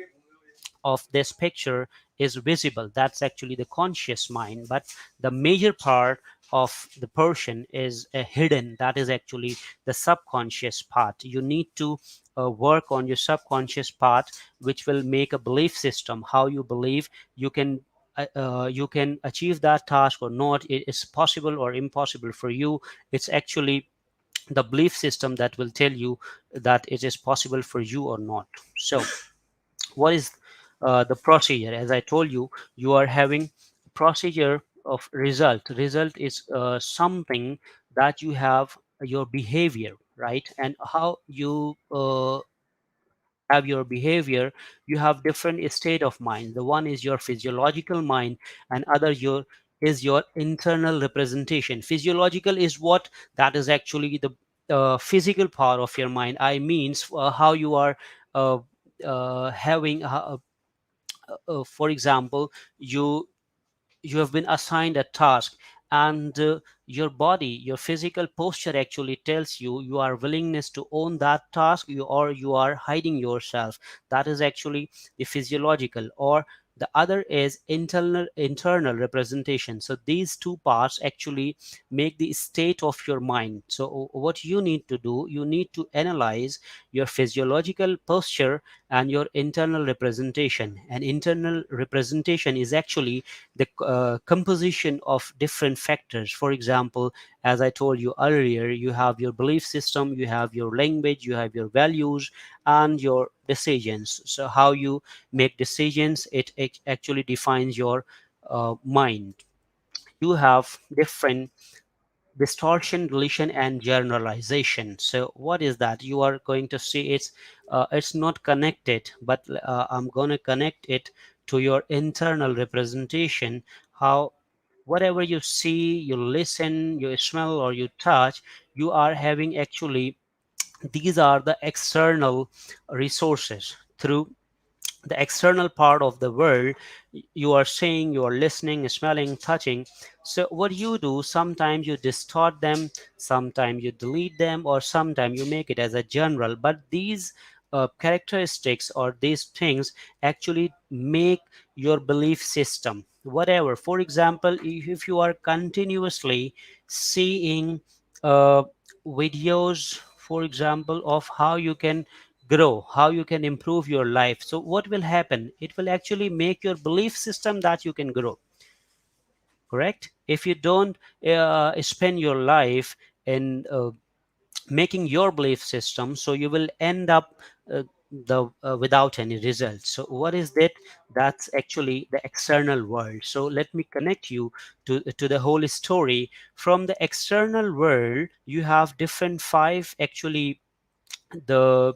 Speaker 3: of this picture is visible. That's actually the conscious mind. But the major part of the person is hidden. That is actually the subconscious part. You need to work on your subconscious part, which will make a belief system, how you believe you can achieve that task or not, it is possible or impossible for you. It's actually the belief system that will tell you that it is possible for you or not. So what is the procedure? As I told you, you are having procedure of result is something that you have your behavior, right? And how you have your behavior, you have different state of mind. The one is your physiological mind, and other your is your internal representation. Physiological is what, that is actually the physical part of your mind. I means how you are uh, having for example, you have been assigned a task, and your body, your physical posture actually tells you you are willingness to own that task, or you are hiding yourself. That is actually the physiological. Or the other is internal representation. So these two parts actually make the state of your mind. So what you need to do, you need to analyze your physiological posture and your internal representation. And internal representation is actually the composition of different factors. For example, as I told you earlier, you have your belief system, you have your language, you have your values, and your decisions. So how you make decisions, it actually defines your mind. You have different distortion, deletion, and generalization. So what is that? You are going to see it's not connected, but I'm going to connect it to your internal representation. How whatever you see, you listen, you smell, or you touch, you are having actually, these are the external resources. Through the external part of the world, you are seeing, you are listening, smelling, touching. So what you do, sometimes you distort them, sometimes you delete them, or sometimes you make it as a general. But these characteristics or these things actually make your belief system. Whatever, for example, if you are continuously seeing uh, videos, for example, of how you can grow, how you can improve your life, so what will happen? It will actually make your belief system that you can grow. Correct? If you don't spend your life in making your belief system, so you will end up the without any results. So what is that? That's actually the external world. So let me connect you to the whole story. From the external world, you have different five actually, the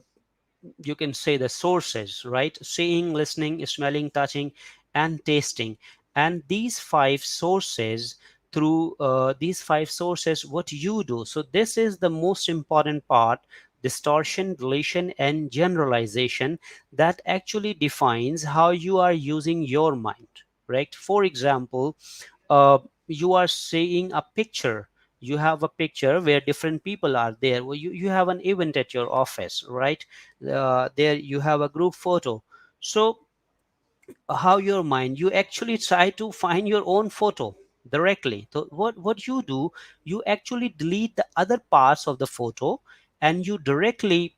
Speaker 3: you can say the sources, right? Seeing, listening, smelling, touching, and tasting. And these five sources, through these five sources, what you do, so this is the most important part: distortion, deletion, and generalization, that actually defines how you are using your mind, right? For example, uh, you are seeing a picture, you have a picture where different people are there. Well, you have an event at your office, right? There you have a group photo. So how your mind, you actually try to find your own photo directly. So what you do, you actually delete the other parts of the photo, and you directly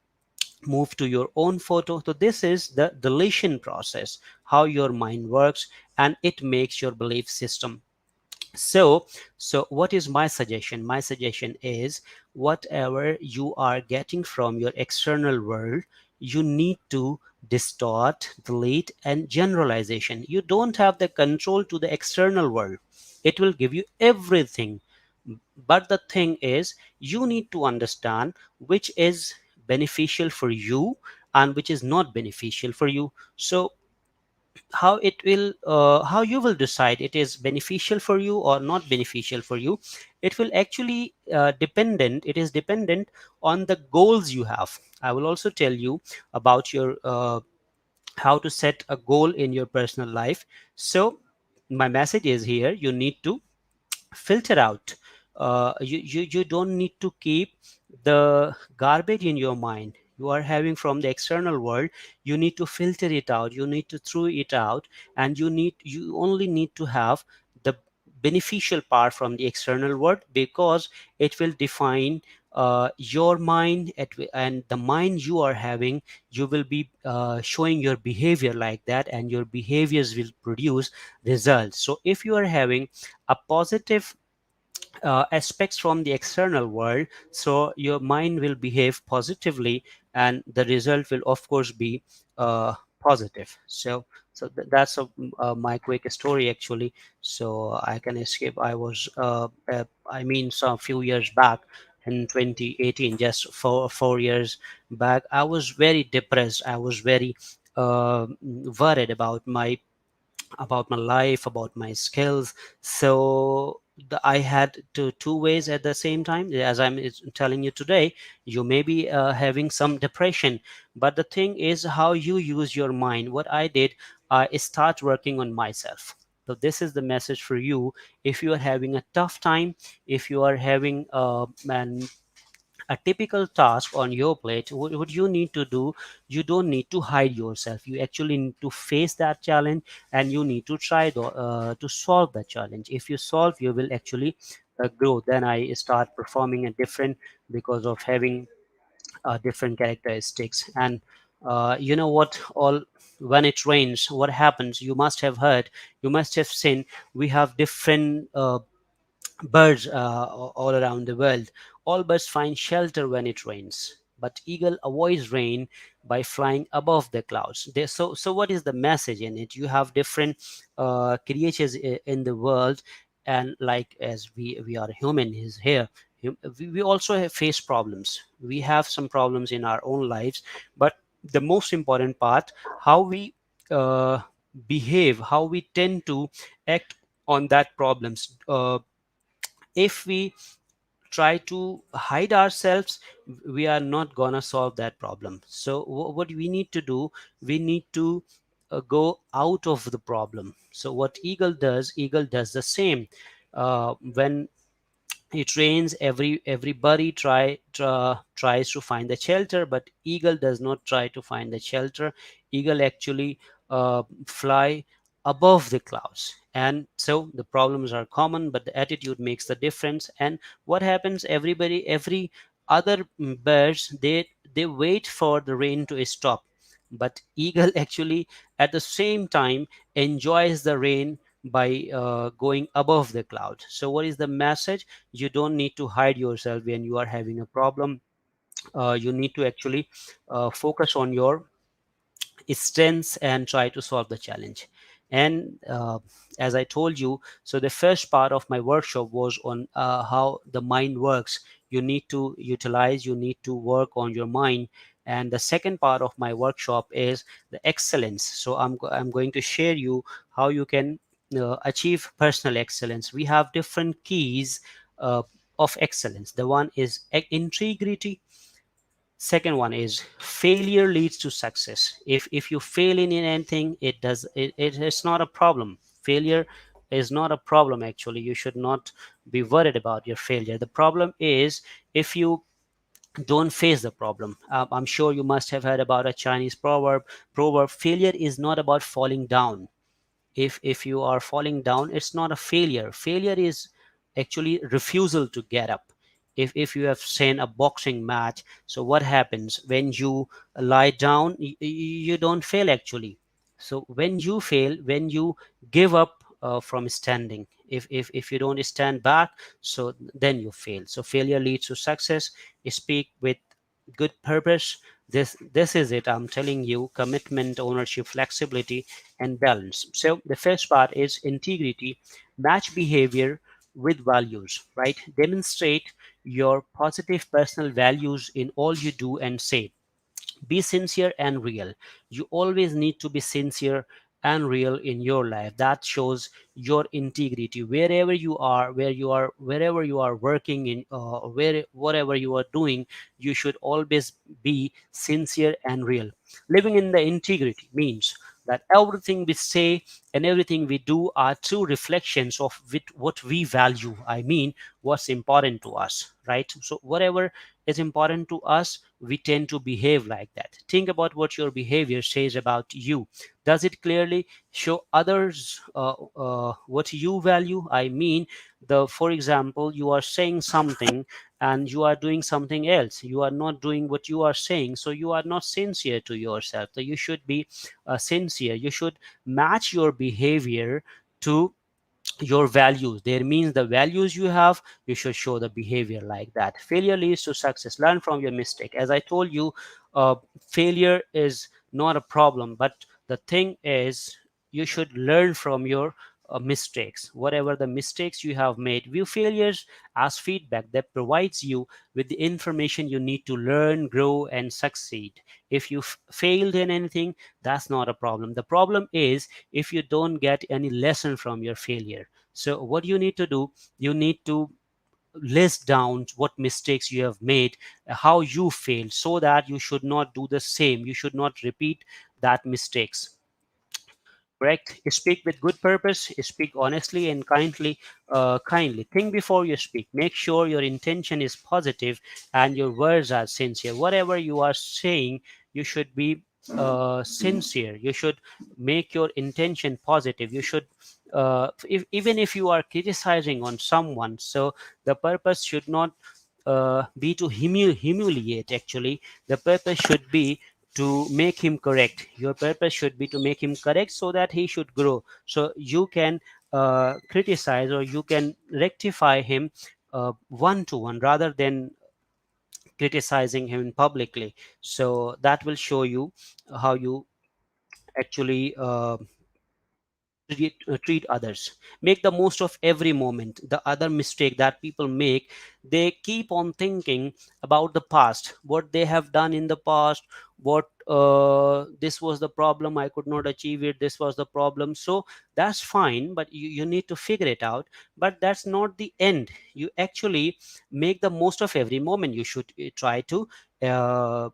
Speaker 3: move to your own photo. So this is the deletion process, how your mind works, and it makes your belief system. So what is my suggestion? My suggestion is, whatever you are getting from your external world, you need to distort, delete, and generalization. You don't have the control to the external world. It will give you everything. But the thing is, you need to understand which is beneficial for you and which is not beneficial for you. So how you will decide it is beneficial for you or not beneficial for you, it will actually it is dependent on the goals you have. I will also tell you about your how to set a goal in your personal life. So my message is here: you need to filter out. You don't need to keep the garbage in your mind you are having from the external world. You need to filter it out, you need to throw it out, and you only need to have the beneficial part from the external world, because it will define your mind and the mind you are having. You will be showing your behavior like that, and your behaviors will produce results. So if you are having a positive aspects from the external world, so your mind will behave positively, and the result will of course be positive. That's my quick story actually. So I can escape. I was I mean, some few years back in 2018, just 4 years back, I was very depressed. I was very worried about my life, about my skills. So I had two ways at the same time. As telling you today, you may be having some depression, but the thing is how you use your mind. What I did, I start working on myself. So this is the message for you. If you are having a tough time, if you are having a typical task on your plate, what you need to do, you don't need to hide yourself. You actually need to face that challenge, and you need to try to solve the challenge. If you solve, you will actually grow. Then I start performing a different, because of having different characteristics. And you know what, all when it rains, what happens, you must have heard, you must have seen, we have different birds all around the world. All birds find shelter when it rains, but eagle avoids rain by flying above the clouds. So what is the message in it? You have different creatures in the world, and like as we are human is here. We also have face problems. We have some problems in our own lives, but the most important part, how we uh, behave, how we tend to act on that problems. If we try to hide ourselves, we are not gonna solve that problem. So what we need to do, we need to go out of the problem. So what eagle does the same. When it rains, everybody tries to find the shelter, but eagle does not try to find the shelter. Eagle actually fly above the clouds. And so the problems are common, but the attitude makes the difference. And what happens, every other birds, they wait for the rain to stop, but eagle actually at the same time enjoys the rain by going above the cloud. So what is the message? You don't need to hide yourself when you are having a problem. You need to actually focus on your strengths and try to solve the challenge. And as I told you, so the first part of my workshop was on how the mind works. You need to utilize, you need to work on your mind. And the second part of my workshop is the excellence. So I'm going to share you how you can achieve personal excellence. We have different keys uh, of excellence. The one is integrity. Second one is failure leads to success. If you fail in anything, it's not a problem. Failure is not a problem actually. You should not be worried about your failure. The problem is if you don't face the problem. I'm sure you must have heard about a Chinese proverb, failure is not about falling down. If you are falling down, it's not a failure. Failure is actually refusal to get up. If you have seen a boxing match, so what happens when you lie down? You don't fail actually. So when you fail, when you give up from standing, if you don't stand back, so then you fail. So failure leads to success. Speak with good purpose. This is it, I'm telling you: commitment, ownership, flexibility, and balance. So the first part is integrity. Match behavior with values, right? Demonstrate your positive personal values in all you do and say. Be sincere and real. You always need to be sincere and real in your life. That shows your integrity wherever you are, wherever you are working in, where whatever you are doing. You should always be sincere and real. Living in the integrity means that everything we say and everything we do are true reflections of what we value. I mean, what's important to us, right? So whatever is important to us, we tend to behave like that. Think about what your behavior says about you. Does it clearly show others what you value? I mean, for example, you are saying something and you are doing something else. You are not doing what you are saying, so you are not sincere to yourself. So you should be sincere. You should match your behavior to your values. There means the values you have, you should show the behavior like that. Failure leads to success. Learn from your mistake. As I told you, failure is not a problem, but the thing is, you should learn from your mistakes. Whatever the mistakes you have made, view failures as feedback that provides you with the information you need to learn, grow, and succeed. If you failed in anything, that's not a problem. The problem is if you don't get any lesson from your failure. So what you need to do, you need to list down what mistakes you have made, how you failed, so that you should not do the same. You should not repeat that mistakes. Correct. Speak with good purpose. Speak honestly and kindly. Think before you speak. Make sure your intention is positive and your words are sincere. Whatever you are saying, you should be sincere. You should make your intention positive. You should, even if you are criticizing on someone, so the purpose should not be to humiliate. Actually, the purpose should be to make him correct. Your purpose should be to make him correct so that he should grow. So you can criticize, or you can rectify him one to one, rather than criticizing him publicly. So that will show you how you actually treat others. Make the most of every moment. The other mistake that people make, they keep on thinking about the past, what they have done in the past, what this was the problem, I could not achieve it, this was the problem. So that's fine, but you need to figure it out. But that's not the end. You actually make the most of every moment. You should try to uh,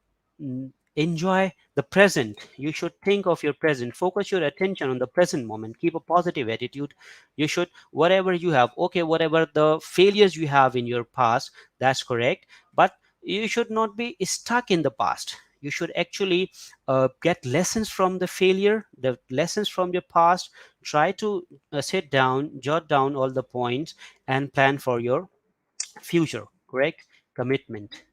Speaker 3: enjoy the present. You should think of your present, focus your attention on the present moment, keep a positive attitude. You should, whatever you have, okay, whatever the failures you have in your past, that's correct, but you should not be stuck in the past. You should actually get lessons from the failure, the lessons from your past. Try to sit down, jot down all the points, and plan for your future. Correct. Commitment.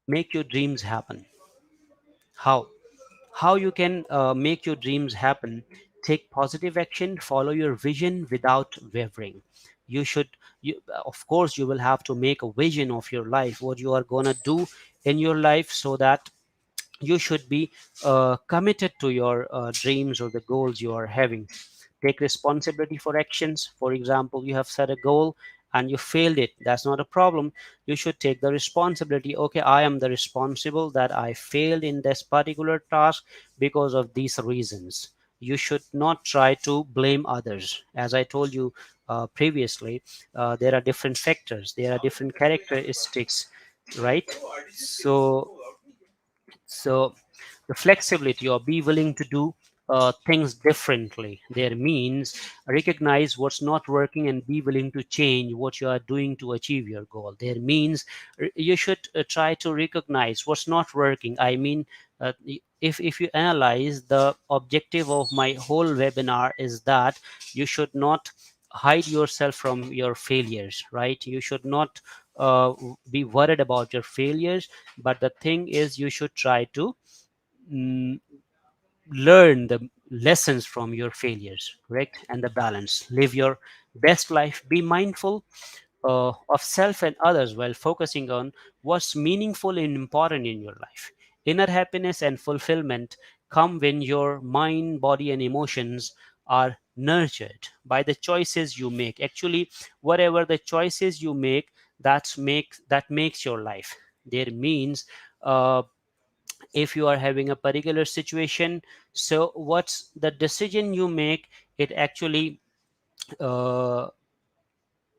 Speaker 3: Make your dreams happen. How you can make your dreams happen? Take positive action, follow your vision without wavering. You should, you, of course, you will have to make a vision of your life, what you are going to do in your life, so that you should be committed to your dreams or the goals you are having. Take responsibility for actions. For example, you have set a goal and you failed it, that's not a problem. You should take the responsibility. Okay, I am the responsible that I failed in this particular task because of these reasons. You should not try to blame others. As I told you previously, there are different factors, there are different characteristics, right? So so the flexibility, or be willing to do things differently. There means recognize what's not working and be willing to change what you are doing to achieve your goal. There means you should try to recognize what's not working. I mean, if you analyze, the objective of my whole webinar is that you should not hide yourself from your failures, right? You should not be worried about your failures, but the thing is, you should try to mm, learn the lessons from your failures, correct? And the balance. Live your best life. Be mindful of self and others while focusing on what's meaningful and important in your life. Inner happiness and fulfillment come when your mind, body, and emotions are nurtured by the choices you make. Actually, whatever the choices you make, that makes your life. There means if you are having a particular situation, so what's the decision you make, it actually uh,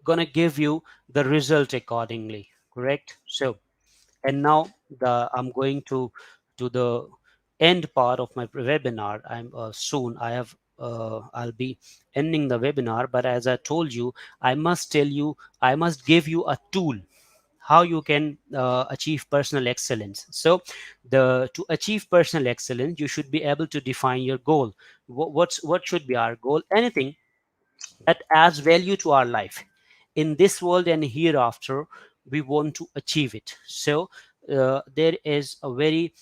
Speaker 3: gonna give you the result accordingly, correct? So, and now the I'm going to the end part of my webinar. I'm soon I have I'll be ending the webinar, but as I told you, I must give you a tool how you can achieve personal excellence. So the to achieve personal excellence, you should be able to define your goal. What should be our goal? Anything that adds value to our life in this world and hereafter. We want to achieve it. So there is a very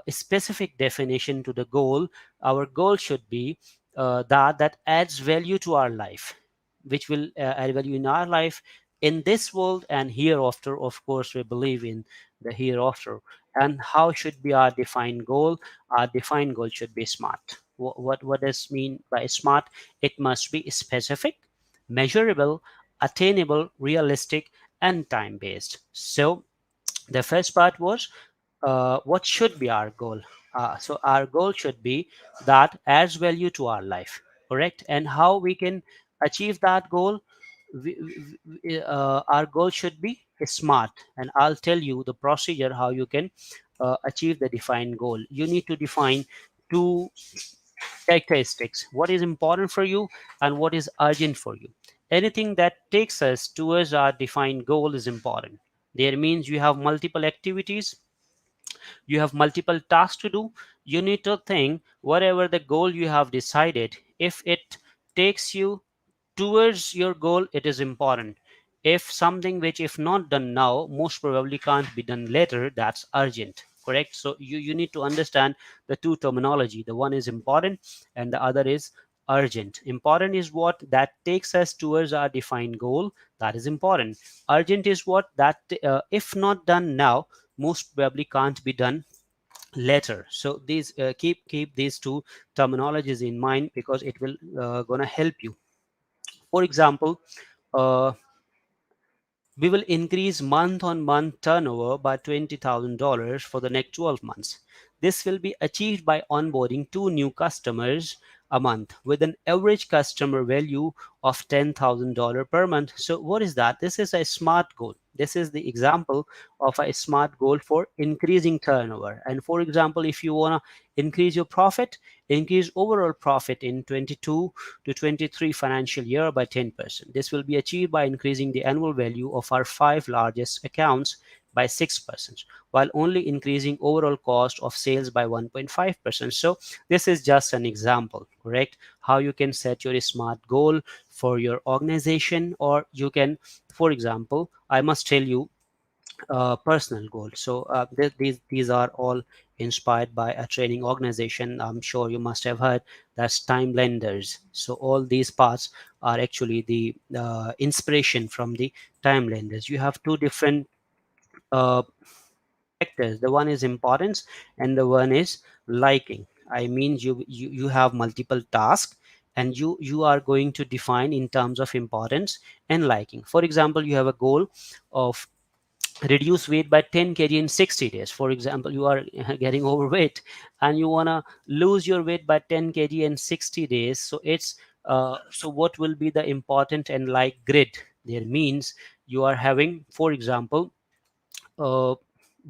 Speaker 3: specific definition to the goal. Our goal should be that adds value to our life, which will add value in our life in this world and hereafter. Of course, we believe in the hereafter. And how should be our defined goal? Our defined goal should be smart. What does mean by smart? It must be specific, measurable, attainable, realistic, and time based. So the first part was what should be our goal. So our goal should be that adds value to our life, correct? And how we can achieve that goal? Our goal should be smart, and I'll tell you the procedure how you can achieve the defined goal. You need to define two characteristics: what is important for you and what is urgent for you. Anything that takes us towards our defined goal is important. There means you have multiple activities, you have multiple tasks to do. You need to think whatever the goal you have decided, if it takes you towards your goal, it is important. If something which if not done now most probably can't be done later, that's urgent, correct? So you need to understand the two terminology. The one is important and the other is urgent. Important is what that takes us towards our defined goal, that is important. Urgent is what that if not done now most probably can't be done later. So these keep these two terminologies in mind, because it will gonna help you. For example, uh, we will increase month on month turnover by $20,000 for the next 12 months. This will be achieved by onboarding two new customers a month with an average customer value of $10,000 per month. So, what is that? This is a SMART goal. This is the example of a SMART goal for increasing turnover. And for example, if you want to increase your profit, increase overall profit in 22 to 23 financial year by 10%. This will be achieved by increasing the annual value of our five largest accounts by 6%, while only increasing overall cost of sales by 1.5%. So this is just an example, correct? How you can set your SMART goal for your organization, or you can, for example, I must tell you personal goal. So these are all inspired by a training organization. I'm sure you must have heard, that's Time Lenders. So all these parts are actually the inspiration from the Time Lenders. You have two different uh, factors. The one is importance and the one is liking. I mean, you have multiple tasks, and you are going to define in terms of importance and liking. For example, you have a goal of reduce weight by 10 kg in 60 days. For example, you are getting overweight and you want to lose your weight by 10 kg in 60 days. So it's so what will be the important and like grid? There means you are having, for example, uh,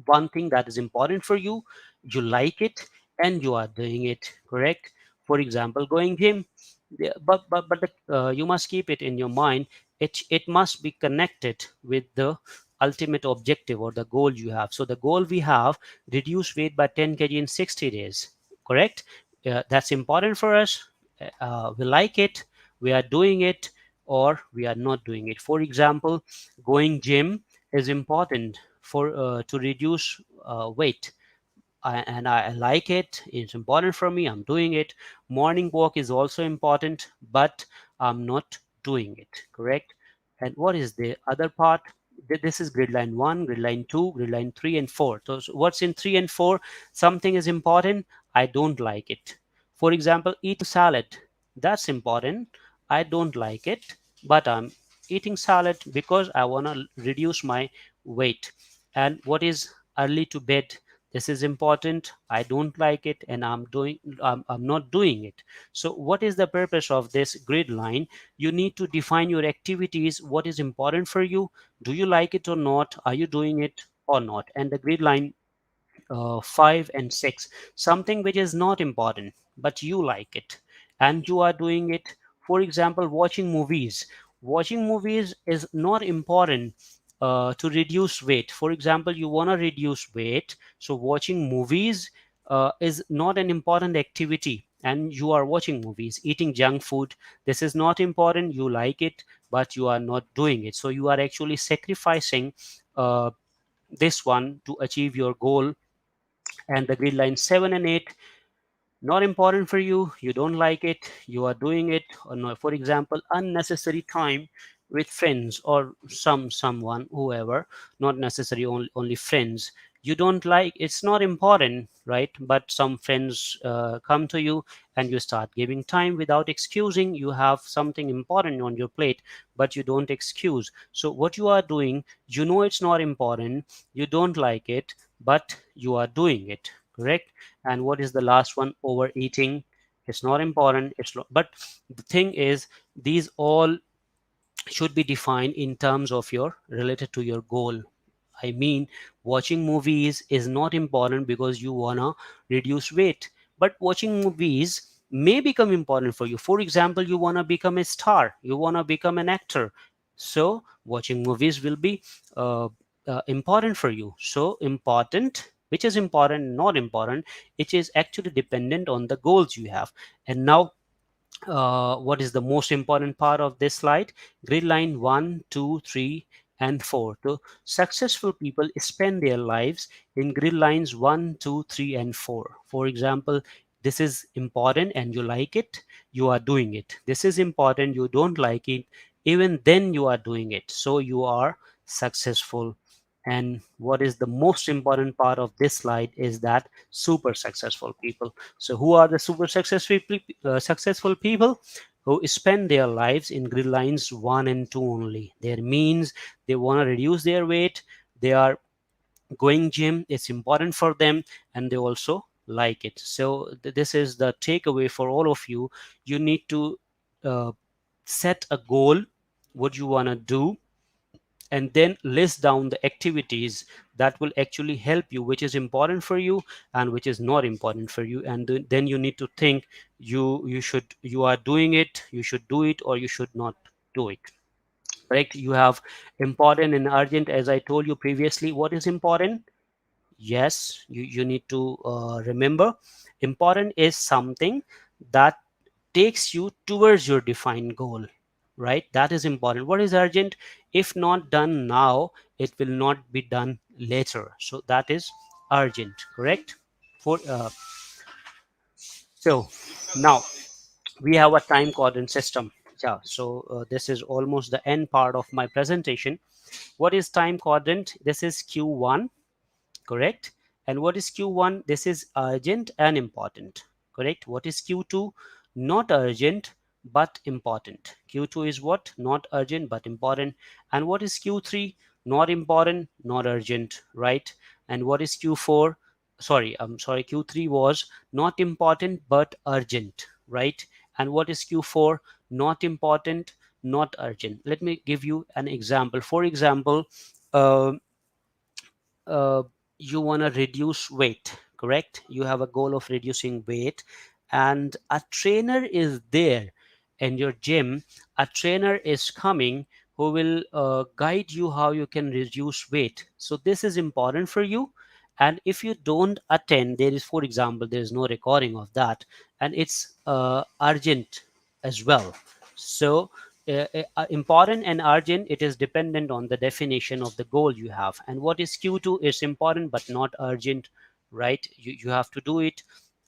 Speaker 3: one thing that is important for you, you like it, and you are doing it, correct? For example, going gym. Yeah, you must keep it in your mind, it must be connected with the ultimate objective or the goal you have. So the goal we have, reduce weight by 10 kg in 60 days, correct? That's important for us. We like it, we are doing it, or we are not doing it. For example, going gym is important for to reduce weight. And I like it. It's important for me. I'm doing it. Morning walk is also important, but I'm not doing it. Correct. And what is the other part? This is grid line one, grid line two, grid line three, and four. So what's in three and four? Something is important. I don't like it. For example, eating salad. That's important. I don't like it, but I'm eating salad because I want to reduce my weight. And what is early to bed? This is important. I don't like it, and I'm not doing it. So what is the purpose of this grid line? You need to define your activities, what is important for you, do you like it or not, are you doing it or not? And the grid line 5 and 6, something which is not important but you like it and you are doing it. For example, watching movies is not important to reduce weight. For example, you want to reduce weight, so watching movies is not an important activity, and you are watching movies. Eating junk food, this is not important, you like it but you are not doing it, so you are actually sacrificing uh, this one to achieve your goal. And the grid line 7 and 8, not important for you, you don't like it, you are doing it. Or no, for example, unnecessary time with friends or someone, whoever, not necessarily only friends, you don't like, it's not important, right? But some friends come to you and you start giving time without excusing. You have something important on your plate but you don't excuse. So what you are doing, you know it's not important, you don't like it, but you are doing it, correct? And what is the last one? Overeating. It's not important, but the thing is, these all should be defined in terms of your related to your goal. I mean, watching movies is not important because you wanna reduce weight, but watching movies may become important for you. For example, you wanna become a star, you wanna become an actor, so watching movies will be uh, important for you. So important, which is important, not important, it is actually dependent on the goals you have. And now what is the most important part of this slide? Grid line 1, 2, 3, and 4. So successful people spend their lives in grid lines 1, 2, 3, and 4. For example, this is important and you like it, you are doing it. This is important, you don't like it, even then you are doing it. So you are successful. And what is the most important part of this slide is that super successful people. So who are the super successful people? Who spend their lives in grid lines 1 and 2 only. That means they want to reduce their weight, they are going gym, it's important for them, and they also like it. So this is the takeaway for all of you. You need to uh, set a goal, what you want to do, and then list down the activities that will actually help you, which is important for you and which is not important for you. And then you need to think, you are doing it, you should do it, or you should not do it, correct? You have important and urgent, as I told you previously. What is important? Yes, you need to remember, important is something that takes you towards your defined goal, right? That is important. What is urgent? If not done now, it will not be done later, so that is urgent, correct? For so now we have a time coordinate system. Yeah, so this is almost the end part of my presentation. What is time quadrant? This is Q1, correct? And what is Q1? This is urgent and important, correct? What is Q2? Not urgent but important. Q2 is what? Not urgent but important. And what is Q3? Not important, not urgent, right? And what is Q4? Sorry, Q3 was not important but urgent, right? And what is Q4? Not important, not urgent. Let me give you an example. For example, uh, uh, you want to reduce weight, correct? You have a goal of reducing weight, and a trainer is there in your gym. A trainer is coming who will guide you how you can reduce weight. So this is important for you. And if you don't attend, there is, for example, there is no recording of that, and it's urgent as well. So important and urgent, it is dependent on the definition of the goal you have. And what is Q2 is important but not urgent, right? You have to do it,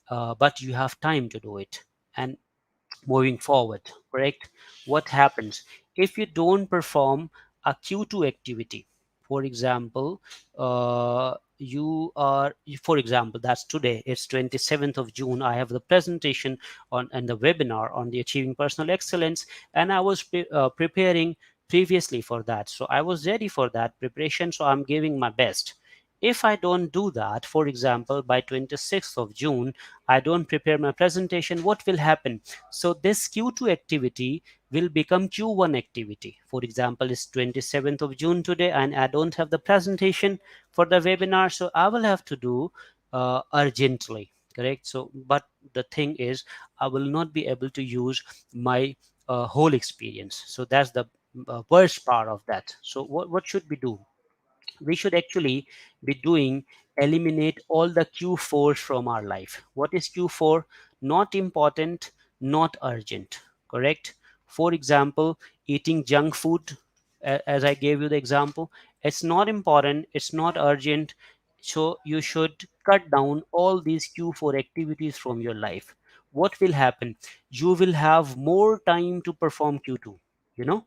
Speaker 3: but you have time to do it. And moving forward, correct? What happens if you don't perform a Q2 activity? For example, for example, that's today, it's 27th of June, I have the presentation on and the webinar on the achieving personal excellence, and I was preparing previously for that, so I was ready for that preparation, so I'm giving my best. If I don't do that, for example, by 26th of June, I don't prepare my presentation, what will happen? So this Q2 activity will become Q1 activity. For example, it's 27th of June today, and I don't have the presentation for the webinar, so I will have to do urgently, correct? So, but the thing is, I will not be able to use my whole experience. So that's the worst part of that. So what should we do? We should actually be doing eliminate all the Q4s from our life. What is Q4? Not important, not urgent, correct? For example, eating junk food, as I gave you the example, it's not important, it's not urgent, so you should cut down all these Q4 activities from your life. What will happen? You will have more time to perform Q2, you know,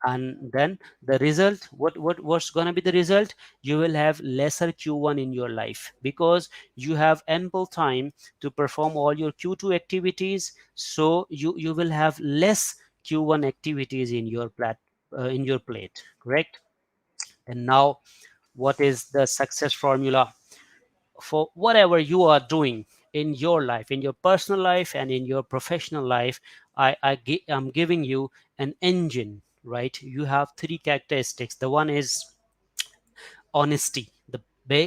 Speaker 3: and then the result, what's going to be the result? You will have lesser Q1 in your life because you have ample time to perform all your Q2 activities. So you will have less Q1 activities in your in your plate, correct? And now, what is the success formula for whatever you are doing in your life, in your personal life and in your professional life? I'm giving you an engine, right? You have three characteristics. The one is honesty. The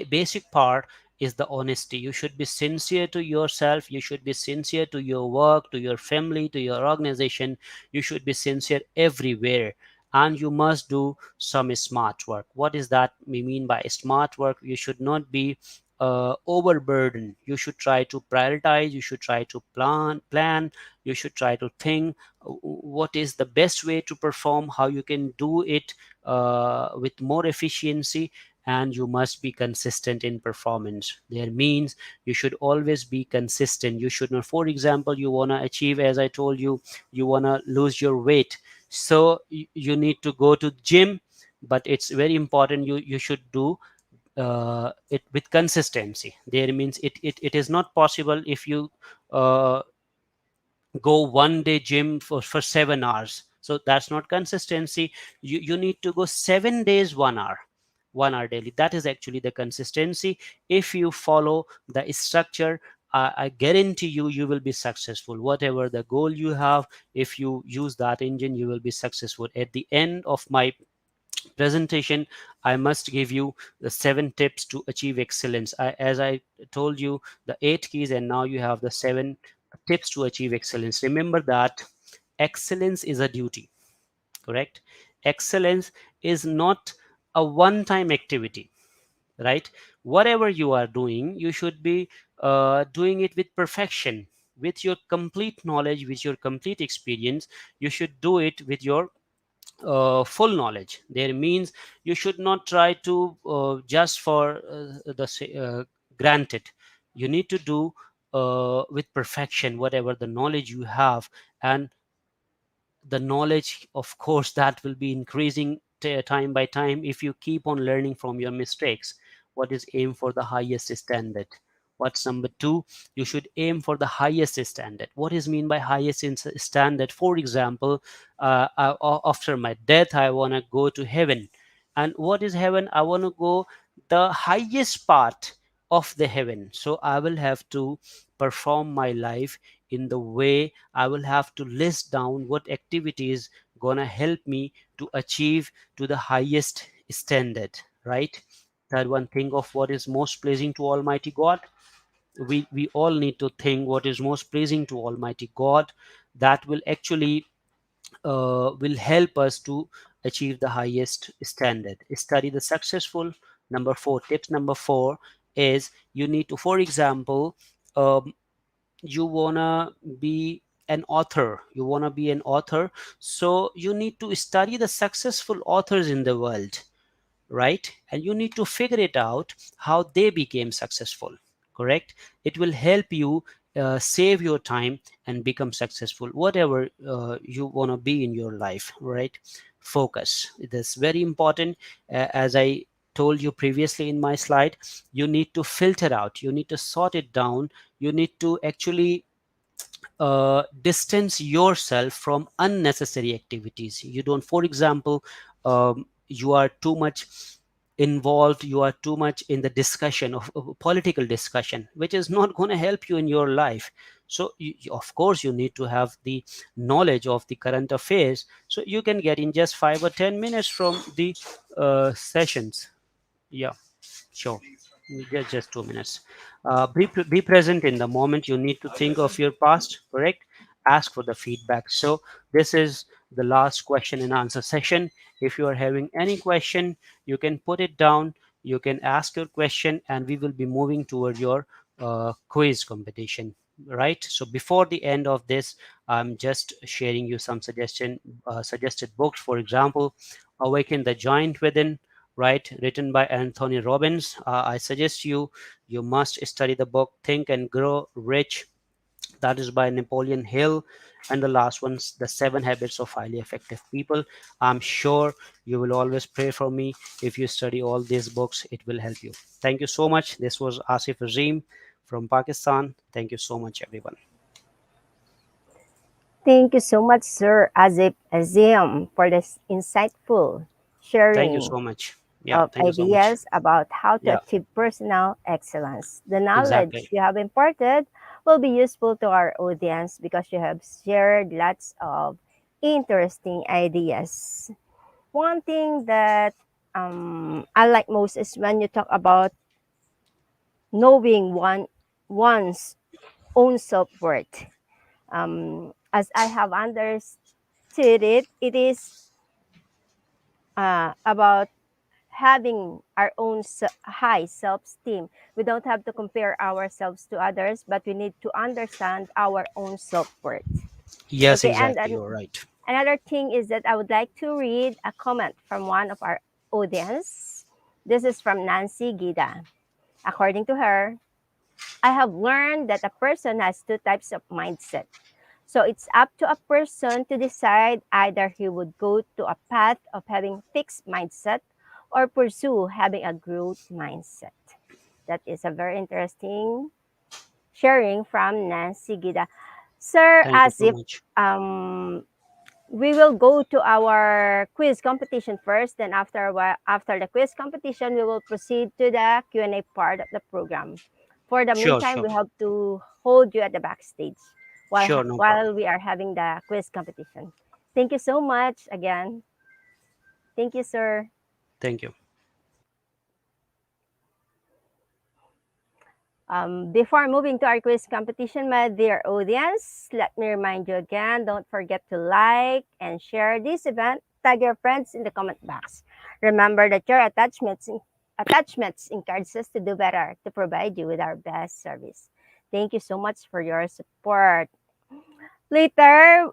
Speaker 3: basic part is the honesty. You should be sincere to yourself, you should be sincere to your work, to your family, to your organization. You should be sincere everywhere, and you must do some smart work. What is that we mean by smart work? You should not be overburdened. You should try to prioritize, you should try to plan, you should try to think what is the best way to perform, how you can do it with more efficiency. And you must be consistent in performance. There means you should always be consistent. You should not, for example, you want to achieve, as I told you, you want to lose your weight, so you need to go to gym, but it's very important you should do it with consistency. There means it is not possible if you uh, go one day gym for 7 hours, so that's not consistency. You need to go 7 days 1 hour, 1 hour daily. That is actually the consistency. If you follow the structure, I guarantee you will be successful. Whatever the goal you have, if you use that engine, you will be successful. At the end of my presentation, I must give you the 7 tips to achieve excellence. As I told you, the 8 keys, and now you have the 7 tips to achieve excellence. Remember that excellence is a duty, correct? Excellence is not a one time activity, right? Whatever you are doing, you should be doing it with perfection, with your complete knowledge, with your complete experience. You should do it with your full knowledge. There means you should not try to just for granted. You need to do with perfection whatever the knowledge you have. And the knowledge, of course, that will be increasing time by time if you keep on learning from your mistakes. What is aim for the highest standard? What's number two? You should aim for the highest standard. What is mean by highest standard? For example, after my death I want to go to heaven. And what is heaven? I want to go the highest part of the heaven. So I will have to perform my life in the way. I will have to list down what activities gonna help me to achieve to the highest standard, right? Third one, think of what is most pleasing to Almighty God. We all need to think what is most pleasing to Almighty God. That will actually will help us to achieve the highest standard. Study the successful. Number four, tips number four is you need to, for example, um, you wanna be an author. You wanna be an author, so you need to study the successful authors in the world, right? And you need to figure it out how they became successful, correct? It will help you save your time and become successful whatever you want to be in your life, right? Focus, that's very important. As I told you previously in my slide, you need to filter out, you need to sort it down, you need to actually distance yourself from unnecessary activities. You don't, for example, you are too much involved, you are too much in the discussion of political discussion, which is not going to help you in your life. So of course you need to have the knowledge of the current affairs, so you can get in just 5 or 10 minutes from the sessions. Yeah, sure. Just 2 minutes. Be present in the moment. You need to think of your past, correct? Ask for the feedback. So this is the last question and answer session. If you are having any question, you can put it down. You can ask your question, and we will be moving toward your quiz competition. Right. So before the end of this, I'm just sharing you some suggested books. For example, Awaken the Giant Within, right, written by Anthony Robbins. I suggest you must study the book Think and Grow Rich, that is by Napoleon Hill. And the last one's The Seven Habits of Highly Effective People. I'm sure you will always pray for me. If you study all these books, it will help you. Thank you so much. This was Asif Azim from Pakistan. Thank you so much, everyone.
Speaker 1: Thank you so much, Sir Azib Azim, for this insightful
Speaker 3: Thank you
Speaker 1: sharing
Speaker 3: so much. Yeah,
Speaker 1: of
Speaker 3: thank you so much.
Speaker 1: ideas about how to
Speaker 3: Yeah,
Speaker 1: achieve personal excellence. The knowledge
Speaker 3: exactly.
Speaker 1: you have imparted will be useful to our audience because you have shared lots of interesting ideas. One thing that I like most is when you talk about knowing one's own self worth. As I have understood it, it is about having our own high self-esteem. We don't have to compare ourselves to others, but we need to understand our own self-worth.
Speaker 3: Yes,
Speaker 1: Okay, and
Speaker 3: exactly. You're right.
Speaker 1: another thing is that I would like to read a comment from one of our audience. This is from Nancy Gida. According to her, I have learned that a person has two types of mindset. So it's up to a person to decide either he would go to a path of having fixed mindset or pursue having a growth mindset. That is a very interesting sharing from Nancy Gida. Sir
Speaker 3: Thank you so
Speaker 1: Asif,
Speaker 3: much.
Speaker 1: um, we will go to our quiz competition first. Then after the quiz competition, we will proceed to the Q&A part of the program. For the
Speaker 3: Sure,
Speaker 1: meantime,
Speaker 3: sure.
Speaker 1: we have to hold you at the backstage
Speaker 3: Sure, no
Speaker 1: while
Speaker 3: problem.
Speaker 1: we are having the quiz competition. Thank you so much again. Thank you, sir.
Speaker 3: Thank you.
Speaker 1: Before moving to our quiz competition, my dear audience, let me remind you again, don't forget to like and share this event. Tag your friends in the comment box. Remember that your attachments encourage us to do better, to provide you with our best service. Thank you so much for your support. Later,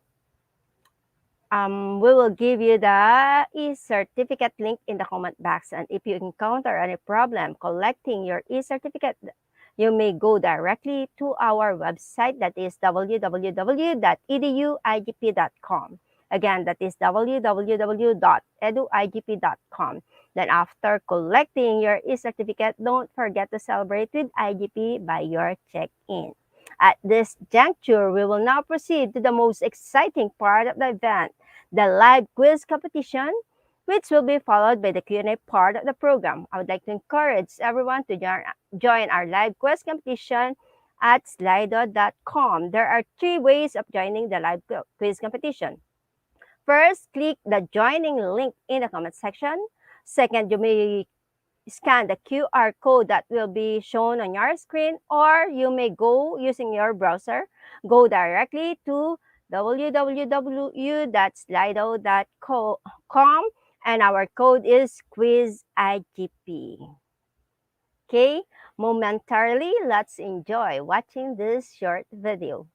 Speaker 1: we will give you the e-certificate link in the comment box. And if you encounter any problem collecting your e-certificate, you may go directly to our website, that is www.eduigp.com. Again, that is www.eduigp.com. Then after collecting your e-certificate, don't forget to celebrate with IGP by your check-in. At this juncture, we will now proceed to the most exciting part of the event, the live quiz competition, which will be followed by the Q&A part of the program. I would like to encourage everyone to join our live quiz competition at slido.com. There are three ways of joining the live quiz competition. First, click the joining link in the comment section. Second, you may scan the QR code that will be shown on your screen, or you may go using your browser, go directly to www.slido.com, and our code is QuizIGP. Okay, momentarily, let's enjoy watching this short video.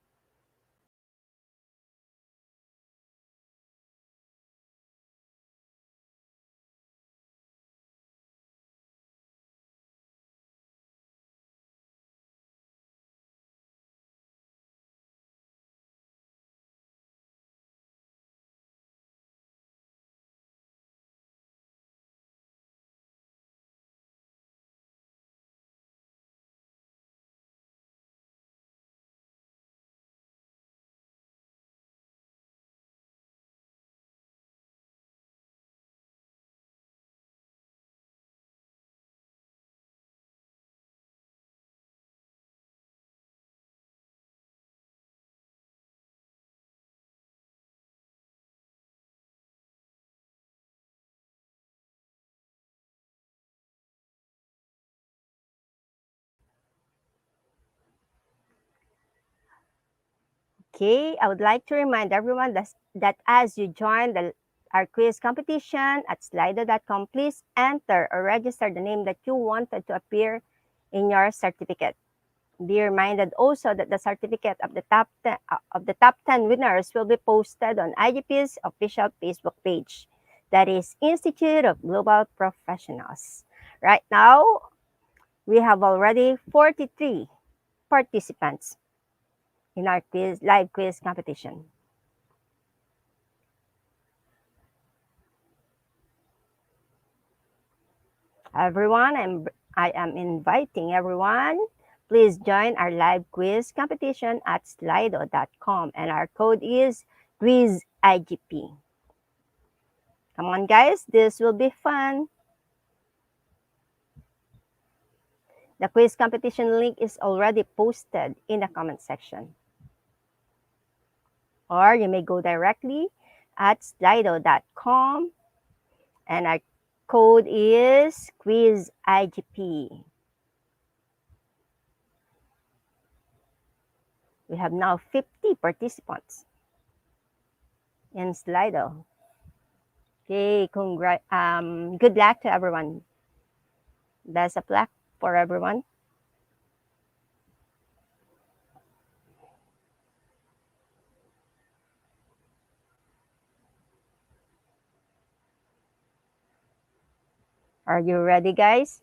Speaker 1: Okay, I would like to remind everyone that as you join our quiz competition at slido.com, please enter or register the name that you wanted to appear in your certificate. Be reminded also that the certificate of the top 10 winners will be posted on IGP's official Facebook page. That is Institute of Global Professionals. Right now, we have already 43 participants in our live quiz competition. Everyone, I am inviting everyone. Please join our live quiz competition at slido.com, and our code is QuizIGP. Come on, guys, this will be fun. The quiz competition link is already posted in the comment section. Or you may go directly at slido.com, and our code is QuizIGP. We have now 50 participants in Slido. Okay, good luck to everyone. Best of luck for everyone. Are you ready, guys?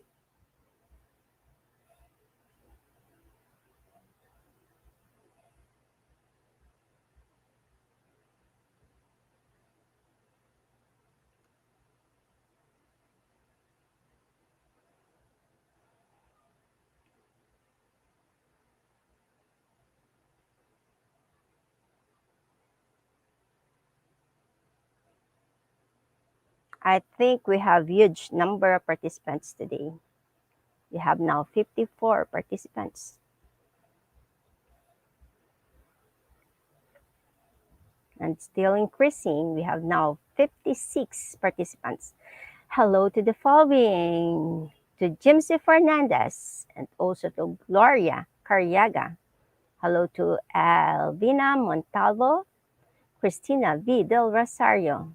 Speaker 1: I think we have huge number of participants today. We have now 54 participants. And still increasing, we have now 56 participants. Hello to the following, to Jimsy Fernandez, and also to Gloria Carriaga. Hello to Alvina Montalvo, Cristina V. Del Rosario.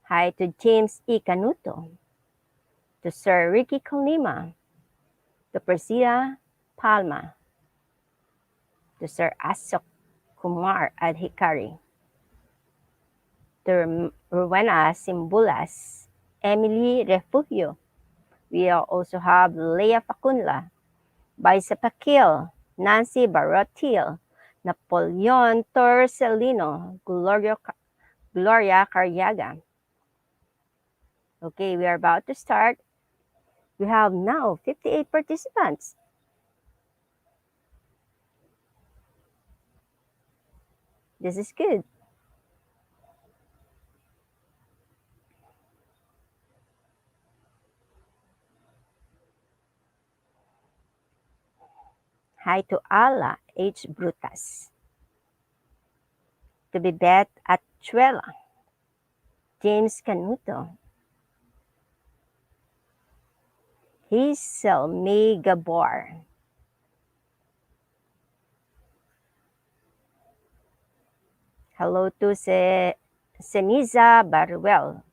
Speaker 1: Hi to James E. Canuto, to Sir Ricky Colima, to Persida Palma, to Sir Asok Kumar Adhikari, to Rowena Simbulas, Emily Refugio. We also have Leah Facunla, Baisa Paquil, Nancy Barotil, Napoleon Torcelino, Gloria Carriaga. Okay, we are about to start. We have now 58 participants. This is good. Hi to Ala H. Brutas, to Bibet Atuela, James Canuto, Hazel May Gabor, hello to Seniza Baruel,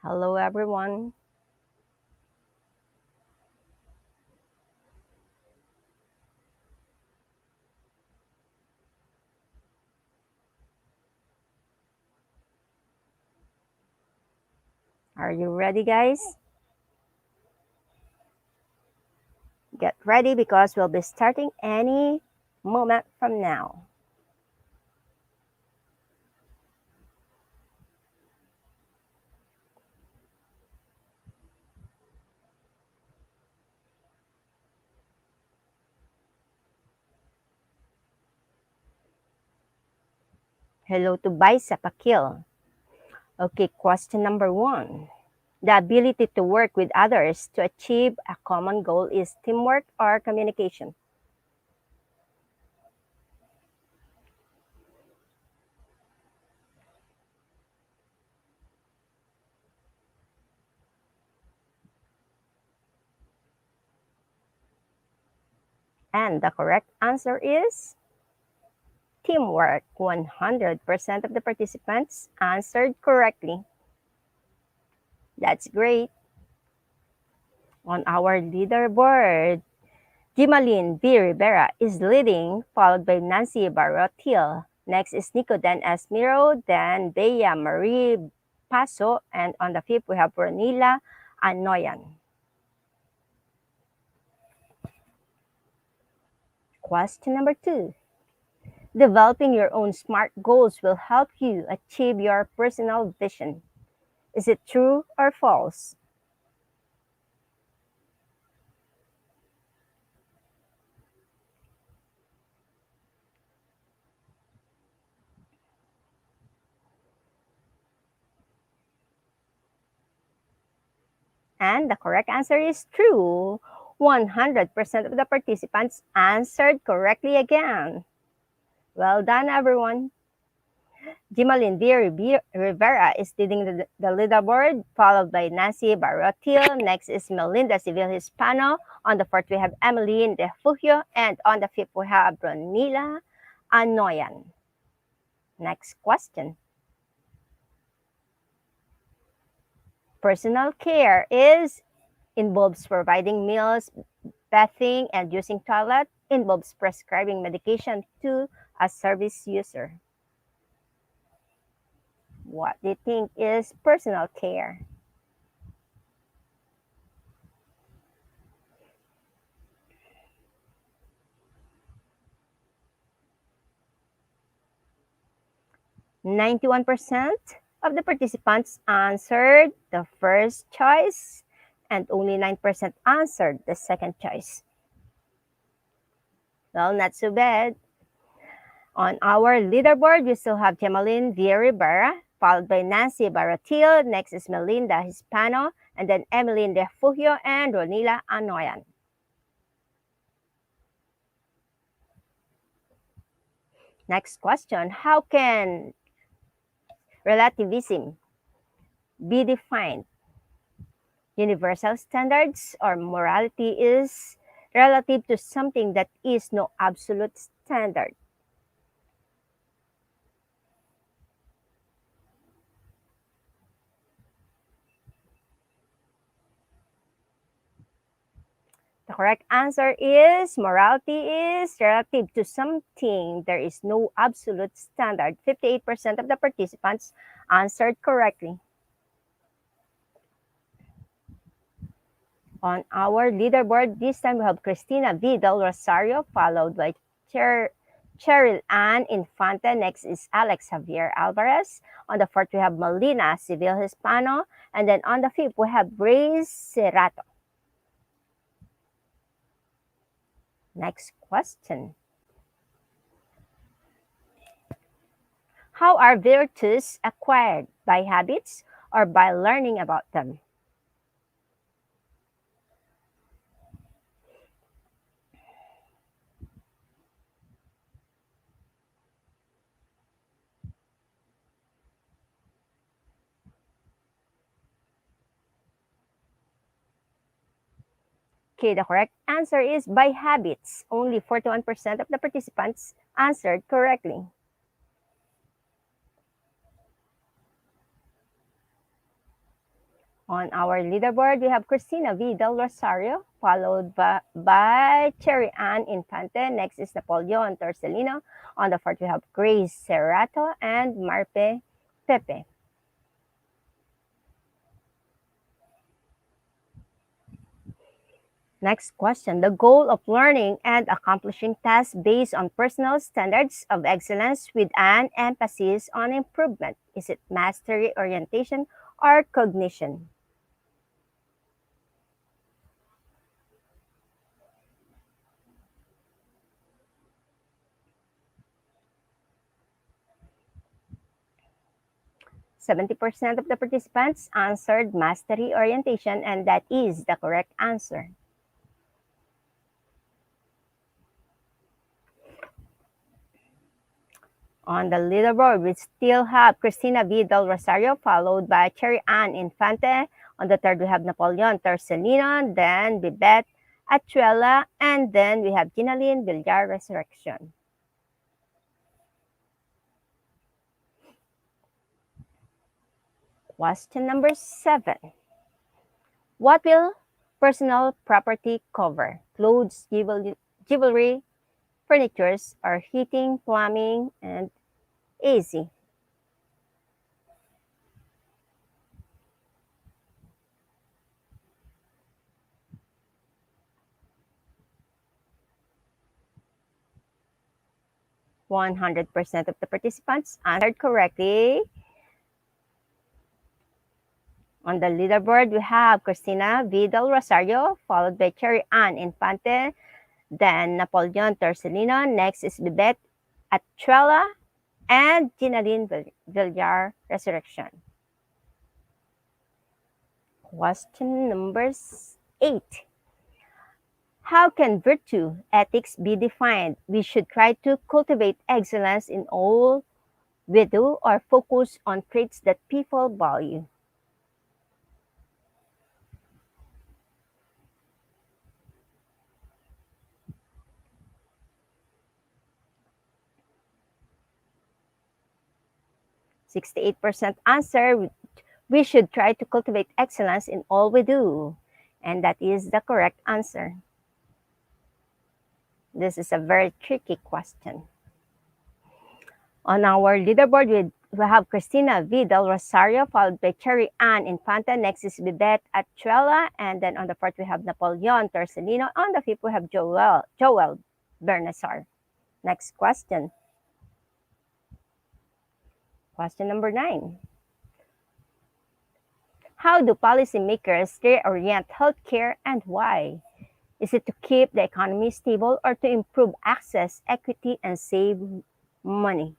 Speaker 1: hello everyone. Are you ready, guys? Get ready because we'll be starting any moment from now. Hello to Baisa Pakil. Okay, question number 1. The ability to work with others to achieve a common goal is teamwork or communication? And the correct answer is teamwork. 100% of the participants answered correctly. That's great. On our leaderboard, Jimalyn V. Rivera is leading, followed by Nancy Barotil. Next is Nico Dan Esmiro, then Bea Marie Paso, and on the fifth we have Ronila Anoyan. Question number 2. Developing your own SMART goals will help you achieve your personal vision. Is it true or false? And the correct answer is true. 100% of the participants answered correctly again. Well done, everyone. Jimalyn V. Rivera is leading the leaderboard, followed by Nancy Barotil. Next is Melinda Civil Hispano. On the fourth, we have Emeline De Fugio. And on the fifth, we have Ronila Anoyan. Next question. Personal care involves providing meals, bathing, and using toilet, involves prescribing medication to a service user. What do you think is personal care? "91% of the participants answered the first choice, and only 9% answered the second choice. Well, not so bad. On our leaderboard, we still have Jimalyn V. Rivera, followed by Nancy Barotil. Next is Melinda Hispano, and then Emeline De Fugio and Ronila Anoyan. Next question. How can relativism be defined? Universal standards or morality is relative to something that is no absolute standard. The correct answer is morality is relative to something. There is no absolute standard. 58% of the participants answered correctly. On our leaderboard, this time we have Cristina V. Del Rosario, followed by Cheryl Ann Infante. Next is Alex Javier Alvarez. On the fourth, we have Melina Civil Hispano. And then on the fifth, we have Grace Cerrato. Next question. How are virtues acquired? By habits or by learning about them? Okay, the correct answer is by habits. Only 41% of the participants answered correctly. On our leaderboard, we have Cristina V. Del Rosario, followed by Cherry Ann Infante. Next is Napoleon Torcelino. On the fourth, we have Grace Cerrato and Marpe Pepe. Next question. The goal of learning and accomplishing tasks based on personal standards of excellence with an emphasis on improvement. Is it mastery, orientation, or cognition? "70% of the participants answered mastery orientation, and that is the correct answer. On the leaderboard, we still have Cristina V. Del Rosario, followed by Cherry Ann Infante. On the third, we have Napoleon Torcelino, then Bibet Atuela, and then we have Ginaline Villar Resurrection. Question number 7. What will personal property cover? Clothes, jewelry, furnitures, or heating, plumbing, and AC. %100 of the participants answered correctly. On the leaderboard, we have Cristina Vidal Rosario, followed by Cherry Ann Infante, then Napoleon Torcelino. Next is Bibet Atuela, and Ginaline Villar Resurrection. Question number 8. How can virtue ethics be defined? We should try to cultivate excellence in all we do or focus on traits that people value. %68% answer, we should try to cultivate excellence in all we do. And that is the correct answer. This is a very tricky question. On our leaderboard, we have Cristina Vidal Rosario, followed by Cherry Ann Infanta. Next is Bibet Atuela. And then on the fourth, we have Napoleon Torcelino. On the fifth, we have Joel Bernasar. Next question. Question number 9. How do policymakers reorient healthcare and why? Is it to keep the economy stable or to improve access, equity, and save money?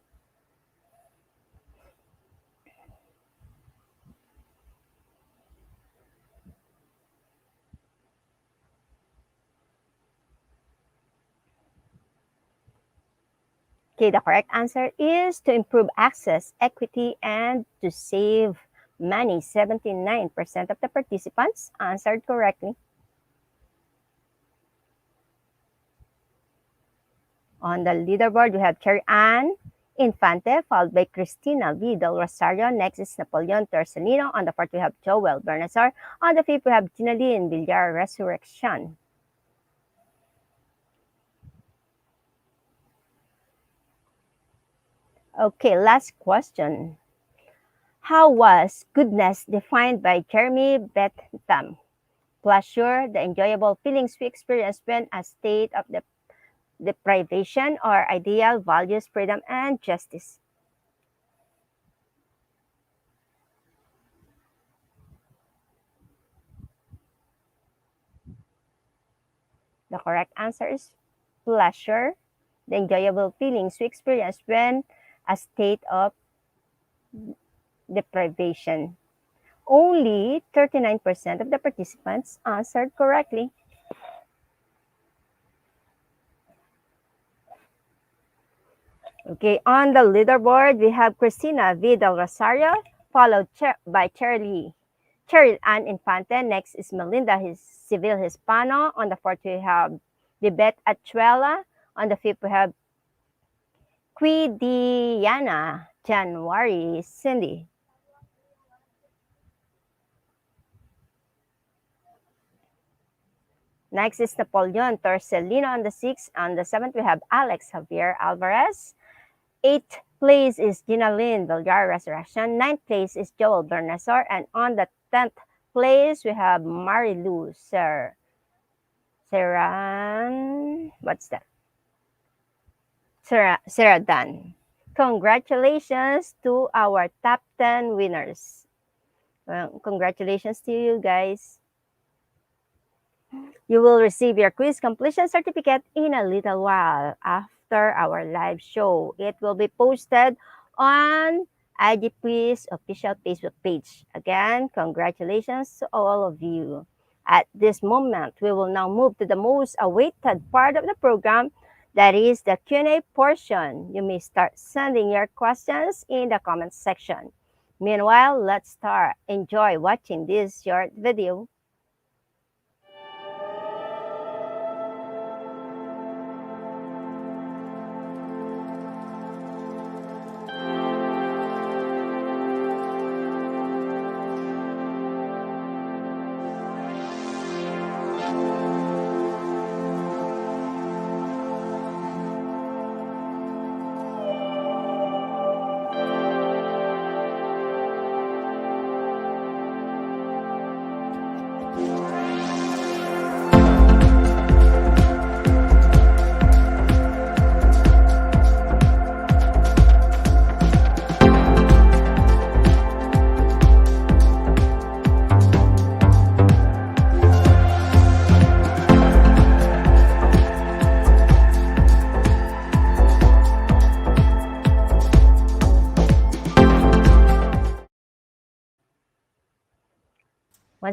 Speaker 1: Okay, the correct answer is to improve access, equity, and to save money. 79% of the participants answered correctly. On the leaderboard, we have Cherry Ann Infante, followed by Cristina Vidal Rosario. Next is Napoleon Torcelino. On the fourth, we have Joel Bernasar. On the fifth, we have Ginaline Villar Resurrection. Okay, last question. How was goodness defined by Jeremy Bentham? Pleasure, the enjoyable feelings we experience when a state of deprivation, or ideal values, freedom, and justice. The correct answer is pleasure, the enjoyable feelings we experience when a state of deprivation. Only 39% of the participants answered correctly. Okay, on the leaderboard, we have Cristina Vidal Rosario, followed by Cheryl Ann Infante. Next is Melinda Civil Hispano. On the fourth, we have Bibet Atuela. On the fifth, we have Quidiana January Cindy. Next is Napoleon Torcelino on the 6th. On the 7th, we have Alex Javier Alvarez. 8th place is Ginaline Villar Resurrection. 9th place is Joel Bernasar. And on the 10th place, we have Marilu Seradan. Congratulations to our top 10 winners. Well, congratulations to you guys. You will receive your quiz completion certificate in a little while after our live show. It will be posted on IGP's official Facebook page. Again, congratulations to all of you. At this moment, we will now move to the most awaited part of the program, that is the Q&A portion. You may start sending your questions in the comments section. Meanwhile, let's start. Enjoy watching this short video.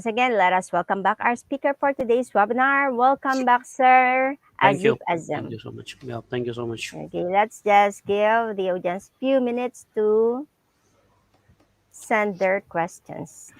Speaker 1: once again, let us welcome back our speaker for today's webinar. Welcome back, Sir
Speaker 3: Thank
Speaker 1: Azif
Speaker 3: you. Thank
Speaker 1: Azam.
Speaker 3: you so much. Yeah, thank you so much.
Speaker 1: Okay, let's just give the audience few minutes to send their questions.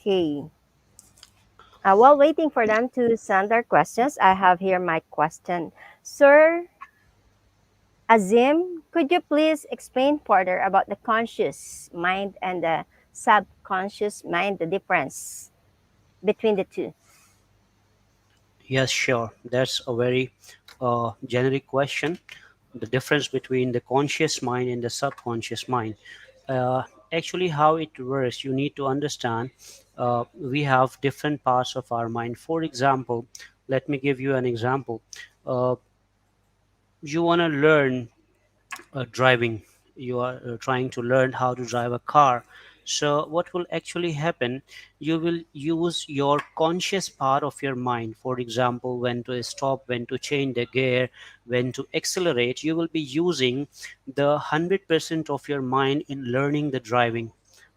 Speaker 1: Okay. While waiting for them to send their questions, I have here my question. Sir Azim, could you please explain further about the conscious mind and the subconscious mind, the difference between the two?
Speaker 3: Yes, sure. That's a very generic question. The difference between the conscious mind and the subconscious mind. Uh, Actually, how it works, you need to understand. We have different parts of our mind. For example, let me give you an example. Uh, you want to learn driving. You are trying to learn how to drive a car. So what will actually happen, you will use your conscious part of your mind. For example, when to stop, when to change the gear, when to accelerate, you will be using the 100% of your mind in learning the driving,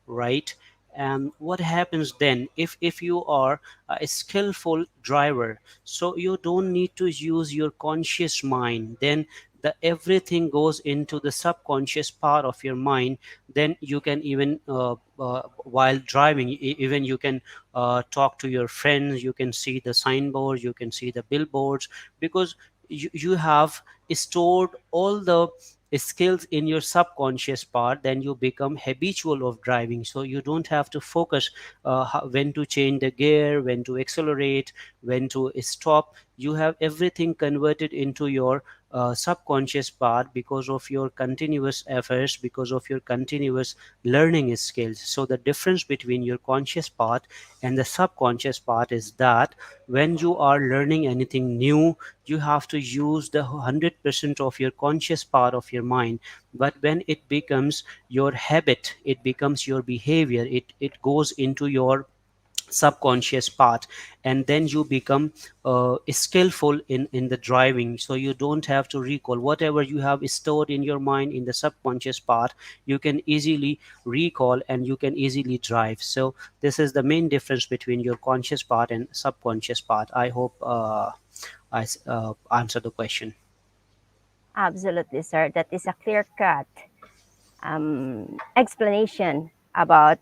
Speaker 3: right? And what happens then, if you are a skillful driver, so you don't need to use your conscious mind, then the everything goes into the subconscious part of your mind. Then you can even while driving, even you can talk to your friends, you can see the signboard, you can see the billboards, because you have stored all the skills in your subconscious part. Then you become habitual of driving, so you don't have to focus when to change the gear, when to accelerate, when to stop. You have everything converted into your subconscious part because of your continuous efforts, because of your continuous learning skills. So the difference between your conscious part and the subconscious part is that when you are learning anything new, you have to use the 100% of your conscious part of your mind. But when it becomes your habit, it becomes your behavior, it goes into your subconscious part, and then you become skillful in the driving. So you don't have to recall whatever you have stored in your mind in the subconscious part. You can easily recall and you can easily drive. So this is the main difference between your conscious part and subconscious part. I hope I answered the question.
Speaker 1: Absolutely, sir. That is a clear cut explanation about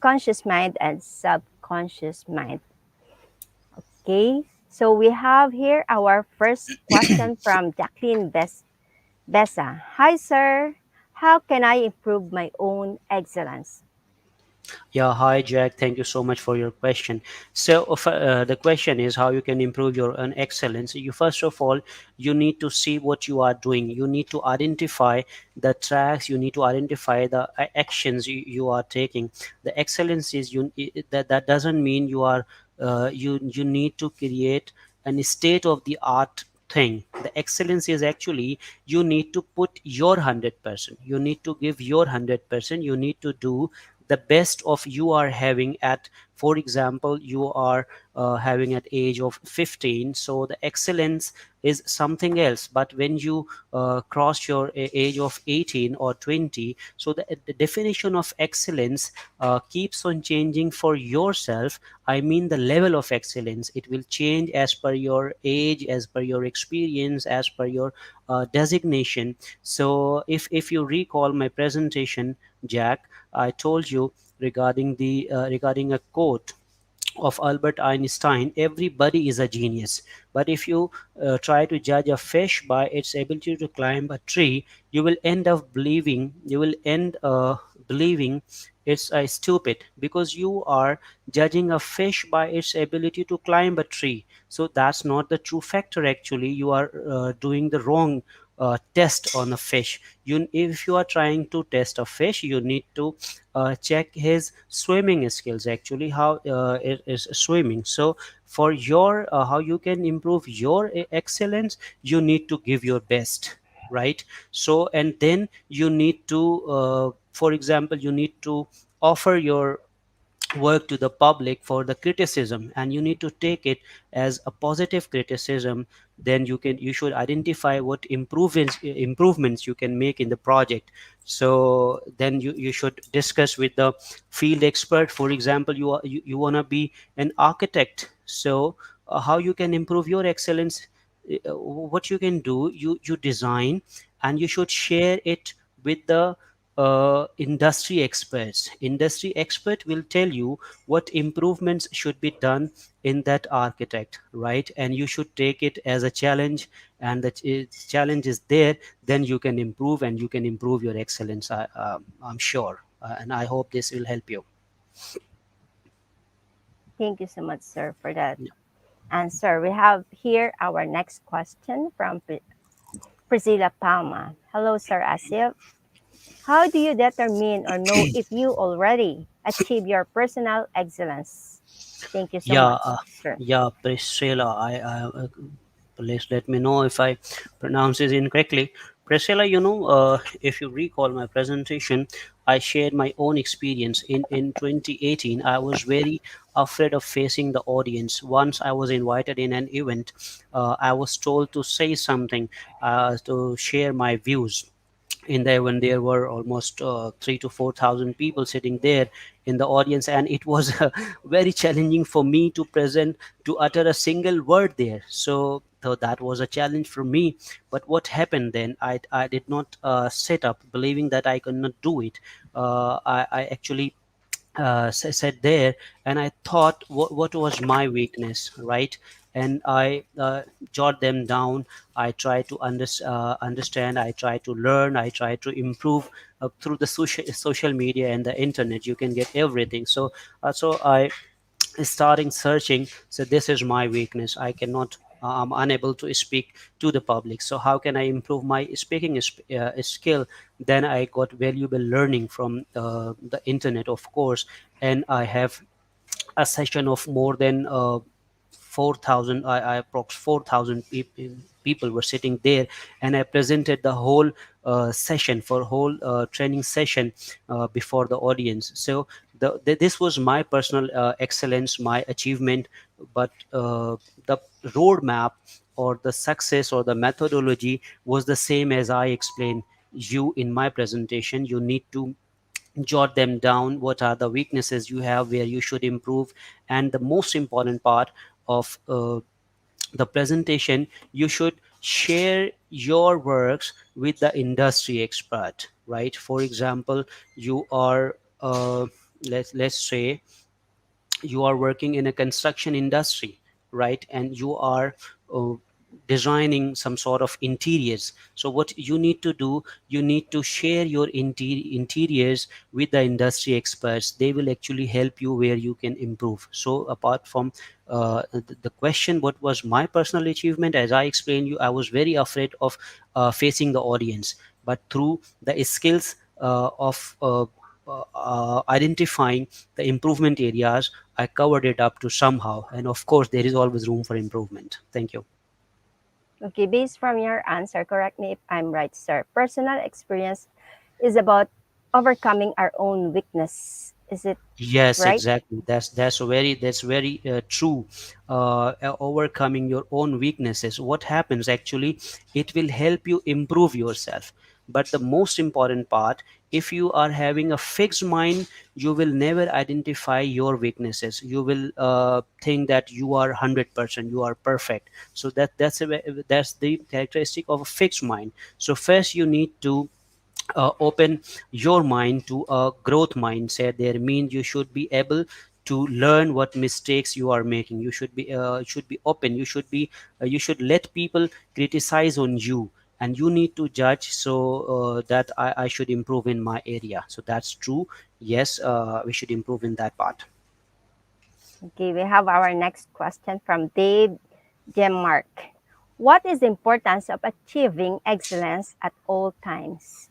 Speaker 1: conscious mind and subconscious mind. Okay, so we have here our first question from Jacqueline Bessa. Hi, sir. How can I improve my own excellence?
Speaker 3: Yeah, hi Jack. Thank you so much for your question. So, the question is how you can improve your own excellence. You first of all, you need to see what you are doing. You need to identify the tracks. You need to identify the actions you are taking. The excellence is that doesn't mean you are you need to create an state of the art thing. The excellence is actually you need to put your 100%. You need to give your 100%. You need to do the best of you are having at, for example, you are having at age of 15, so the excellence is something else. But when you cross your age of 18 or 20, so the definition of excellence keeps on changing for yourself. I mean the level of excellence, it will change as per your age, as per your experience, as per your designation. So if you recall my presentation, Jack, I told you regarding the regarding a quote of Albert Einstein: everybody is a genius. But if you try to judge a fish by its ability to climb a tree, you will end believing it's stupid, because you are judging a fish by its ability to climb a tree. So that's not the true factor. Actually, you are doing the wrong test on a fish. If you are trying to test a fish, you need to check his swimming skills, actually how it is swimming. So for your how you can improve your excellence, you need to give your best, right? So and then you need to for example, you need to offer your work to the public for the criticism, and you need to take it as a positive criticism. Then you should identify what improvements you can make in the project. So then you should discuss with the field expert. For example, you want to be an architect, so how you can improve your excellence. What you can do, you design, and you should share it with the industry experts. Industry expert will tell you what improvements should be done in that architect, right? And you should take it as a challenge, and the challenge is there, then you can improve, and you can improve your excellence. I'm sure, and I hope this will help you.
Speaker 1: Thank you so much, sir, for that answer. We have here our next question from Priscilla Palma. Hello, Sir Asif. How do you determine or know if you already achieve your personal excellence? Thank you so
Speaker 3: Yeah,
Speaker 1: much, sir.
Speaker 3: yeah, Priscilla. Please let me know if I pronounce it incorrectly. Priscilla, if you recall my presentation, I shared my own experience. In 2018, I was very afraid of facing the audience. Once I was invited in an event, I was told to say something, to share my views in there, when there were almost 3 to 4 thousand people sitting there in the audience, and it was very challenging for me to present, to utter a single word there. So that was a challenge for me. But what happened then, I did not set up believing that I could not do it. I actually said there, and I thought what was my weakness, right? And I jot them down. I try to understand, I try to learn, I try to improve. Through the social media and the internet, you can get everything. So I starting searching. So this is my weakness, I cannot, I'm unable to speak to the public. So how can I improve my speaking skill? Then I got valuable learning from the internet, of course. And I have a session of more than 4,000. I approx 4,000 people were sitting there, and I presented the whole session, for whole training session, before the audience. So this was my personal excellence, my achievement. But the roadmap, or the success, or the methodology was the same as I explained you in my presentation. You need to jot them down, what are the weaknesses you have, where you should improve. And the most important part of the presentation, you should share your works with the industry expert, right? For example, you are let's say you are working in a construction industry, right? And you are uh, designing some sort of interiors. So what you need to do, you need to share your interiors with the industry experts. They will actually help you where you can improve. So apart from the question, what was my personal achievement, as I explained you, I was very afraid of facing the audience. But through the skills of identifying the improvement areas, I covered it up to somehow. And of course, there is always room for improvement. Thank you.
Speaker 1: Okay, based from your answer, correct me if I'm right, sir. Personal experience is about overcoming our own weakness. Is it
Speaker 3: Yes,
Speaker 1: right?
Speaker 3: exactly. That's very true. Overcoming your own weaknesses. What happens actually? It will help you improve yourself. But the most important part, if you are having a fixed mind, you will never identify your weaknesses. You will think that you are 100%, you are perfect. So that's the characteristic of a fixed mind. So first, you need to open your mind to a growth mindset. There means you should be able to learn what mistakes you are making. You should be open. You should let people criticize on you, and you need to judge, so that I should improve in my area. So that's true. Yes, we should improve in that part.
Speaker 1: Okay, we have our next question from Dave Gemmark. What is the importance of achieving excellence at all times?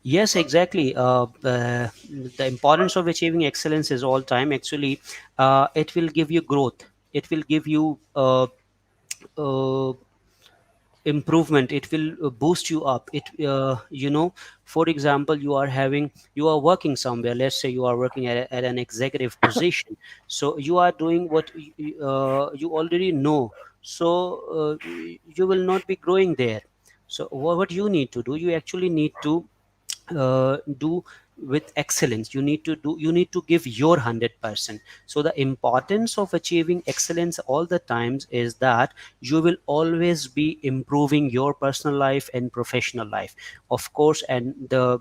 Speaker 3: Yes, exactly. The importance of achieving excellence is all time. Actually, it will give you growth. It will give you uh, improvement. It will boost you up. For example, you are working somewhere. Let's say you are working at an executive position. So you are doing what you already know. So you will not be growing there. So what you need to do, you actually need to do with excellence. You need to give your 100%. So the importance of achieving excellence all the times is that you will always be improving your personal life and professional life, of course. And uh,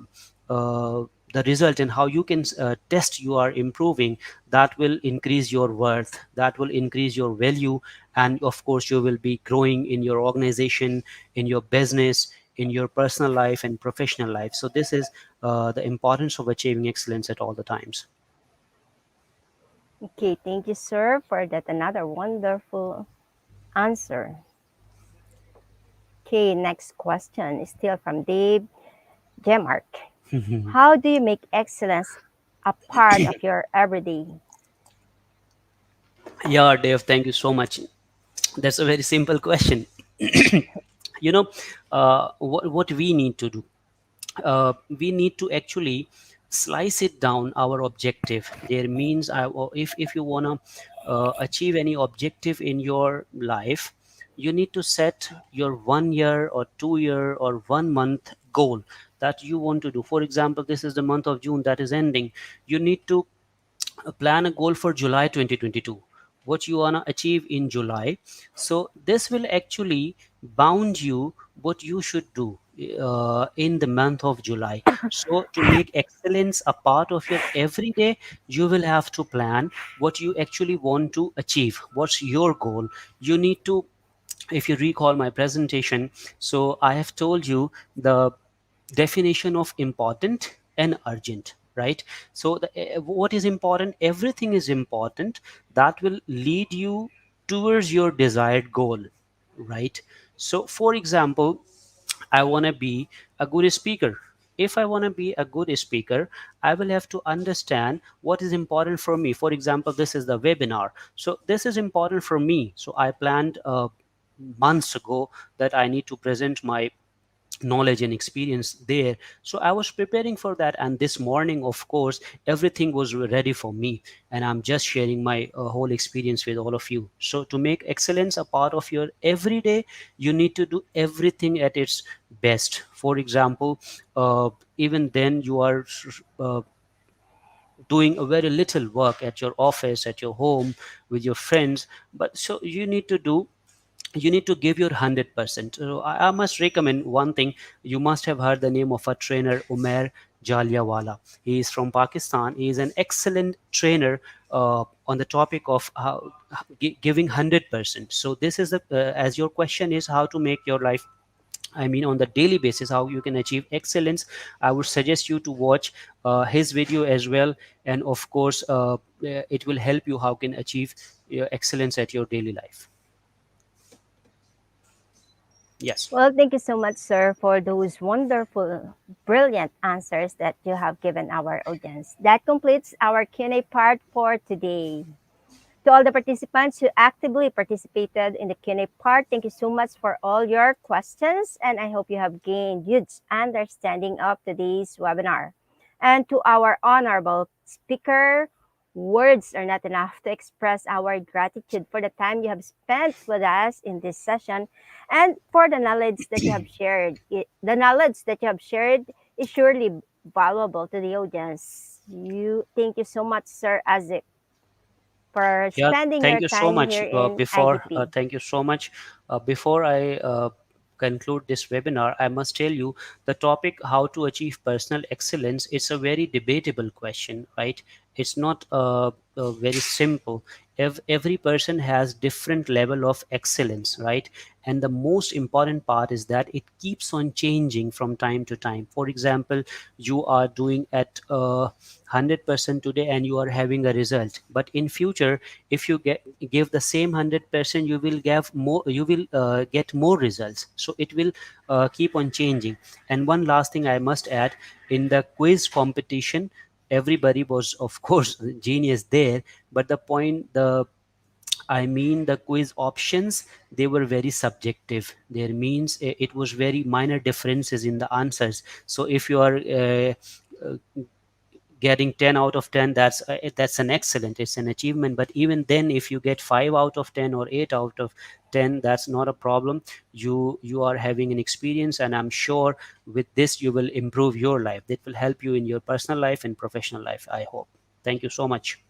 Speaker 3: the result and how you can test you are improving, that will increase your worth, that will increase your value. And of course you will be growing in your organization, in your business, in your personal life and professional life. So this is the importance of achieving excellence at all the times.
Speaker 1: Okay, thank you, sir, for that another wonderful answer. Okay, next question is still from Dave Gemark. How do you make excellence a part of your everyday?
Speaker 3: Yeah, Dave, thank you so much. That's a very simple question. you know what we need to do, we need to actually slice it down our objective. There means or if you want to achieve any objective in your life, you need to set your 1 year or 2 year or 1 month goal that you want to do. For example, this is the month of June that is ending. You need to plan a goal for July 2022, what you want to achieve in July. So this will actually bound you what you should do in the month of July. So to make excellence a part of your everyday, you will have to plan what you actually want to achieve. What's your goal? You need to, if you recall my presentation, so I have told you the definition of important and urgent, right? So what is important? Everything is important that will lead you towards your desired goal, right? So for example, I want to be a good speaker. If I want to be a good speaker, I will have to understand what is important for me. For example, this is the webinar. So this is important for me. So I planned months ago that I need to present my knowledge and experience there. So I was preparing for that, and this morning, of course, everything was ready for me, and I'm just sharing my whole experience with all of you. So to make excellence a part of your everyday, you need to do everything at its best. For example, even then you are uh, doing a very little work at your office, at your home, with your friends, but so you need to give your 100%. So I must recommend one thing. You must have heard the name of a trainer, Umair Jaliawala. He is from Pakistan. He is an excellent trainer on the topic of giving 100%. So this is the as your question is how to make your life, I mean, on the daily basis, how you can achieve excellence. I would suggest you to watch his video as well, and of course, it will help you how can achieve excellence at your daily life. Yes.
Speaker 1: Well, thank you so much, sir, for those wonderful, brilliant answers that you have given our audience. That completes our Q&A part for today. To all the participants who actively participated in the Q&A part, thank you so much for all your questions, and I hope you have gained huge understanding of today's webinar. And to our honorable speaker, words are not enough to express our gratitude for the time you have spent with us in this session and for the knowledge that you have shared. The knowledge that you have shared is surely valuable to the audience. Thank you so much, Sir Azif, for
Speaker 3: Yeah,
Speaker 1: spending
Speaker 3: thank
Speaker 1: your
Speaker 3: you so
Speaker 1: time
Speaker 3: much.
Speaker 1: here in IDP.
Speaker 3: Thank you so much. Before I conclude this webinar, I must tell you the topic how to achieve personal excellence. It's a very debatable question, right? It's not very simple. every person has different level of excellence, right? And the most important part is that it keeps on changing from time to time. For example, you are doing at 100% today and you are having a result, but in future, if you give the same 100%, you will give more, you will get more results. So it will keep on changing. And one last thing I must add, in the quiz competition, everybody was of course genius there, but the quiz options, they were very subjective. There means it was very minor differences in the answers. So if you are uh, getting 10 out of 10, that's an excellent, it's an achievement. But even then, if you get 5 out of 10 or 8 out of 10, that's not a problem. You are having an experience, and I'm sure with this you will improve your life. That will help you in your personal life and professional life, I hope. Thank you so much.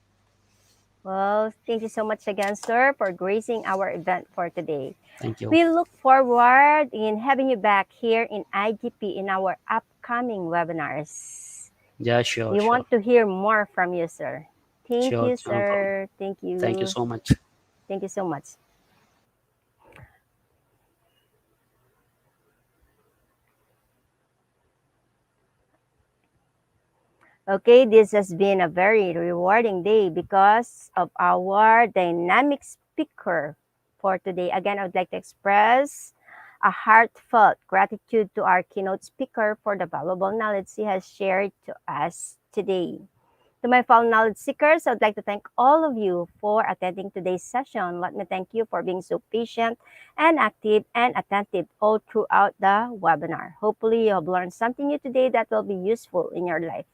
Speaker 1: Well, thank you so much again, sir, for gracing our event for today.
Speaker 3: Thank you.
Speaker 1: We look forward in having you back here in IGP in our upcoming webinars.
Speaker 3: Yeah, sure,
Speaker 1: We
Speaker 3: sure.
Speaker 1: want to hear more from you, sir. Thank
Speaker 3: Sure,
Speaker 1: you,
Speaker 3: sure, no problem.
Speaker 1: sir. Thank
Speaker 3: Thank you
Speaker 1: you.
Speaker 3: so much.
Speaker 1: Thank you so much. Okay, this has been a very rewarding day because of our dynamic speaker for today. Again, I would like to express a heartfelt gratitude to our keynote speaker for the valuable knowledge he has shared to us today. To my fellow knowledge seekers, I would like to thank all of you for attending today's session. Let me thank you for being so patient and active and attentive all throughout the webinar. Hopefully, you have learned something new today that will be useful in your life.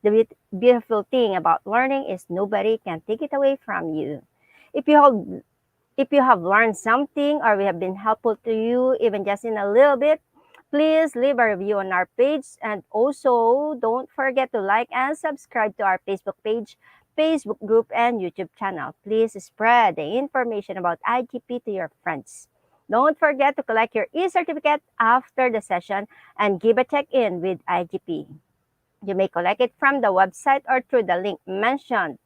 Speaker 1: The beautiful thing about learning is nobody can take it away from you. If you have if you have learned something or we have been helpful to you, even just in a little bit, please leave a review on our page. And also, don't forget to like and subscribe to our Facebook page, Facebook group, and YouTube channel. Please spread the information about IGP to your friends. Don't forget to collect your e-certificate after the session and give a check-in with IGP. You may collect it from the website or through the link mentioned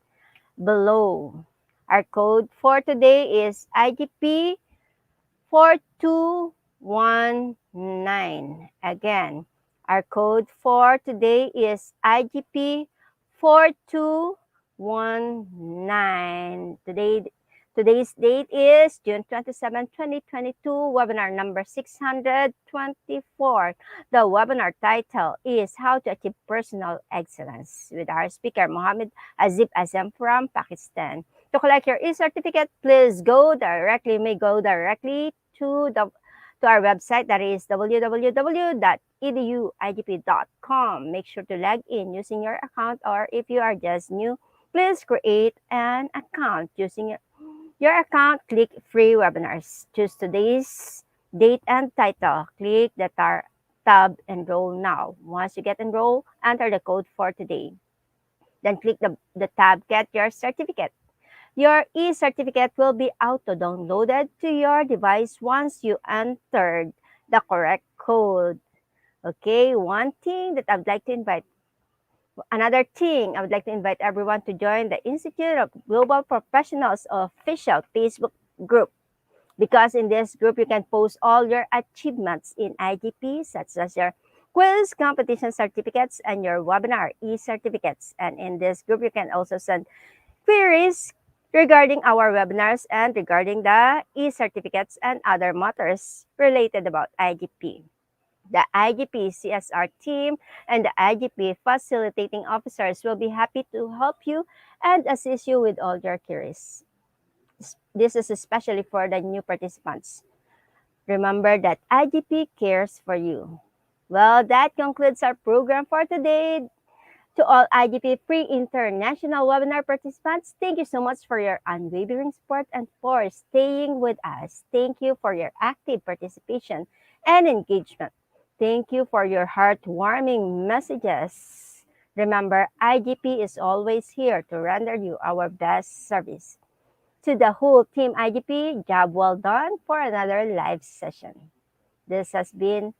Speaker 1: below. Our code for today is IGP 4219. Again, our code for today is IGP 4219. Today's date is June 27, 2022, webinar number 624. The webinar title is How to Achieve Personal Excellence with our speaker, Mohammed Azib Azam from Pakistan. To collect your e-certificate, please go directly. You may go directly to our website, that is www.eduigp.com. Make sure to log in using your account, or if you are just new, please create an account using your account. Click free webinars. Choose today's date and title. Click the tab enroll now. Once you get enrolled, enter the code for today. Then click the tab get your certificate. Your e-certificate will be auto-downloaded to your device once you entered the correct code. Okay, another thing, I would like to invite everyone to join the Institute of Global Professionals official Facebook group, because in this group, you can post all your achievements in IGP, such as your quiz competition certificates and your webinar e-certificates. And in this group, you can also send queries regarding our webinars and regarding the e-certificates and other matters related about IGP. The IGP CSR team and the IGP facilitating officers will be happy to help you and assist you with all your queries. This is especially for the new participants. Remember that IGP cares for you. Well, that concludes our program for today. To all IGP Free International webinar participants, thank you so much for your unwavering support and for staying with us. Thank you for your active participation and engagement. Thank you for your heartwarming messages. Remember, IGP is always here to render you our best service. To the whole team IGP, job well done for another live session. This has been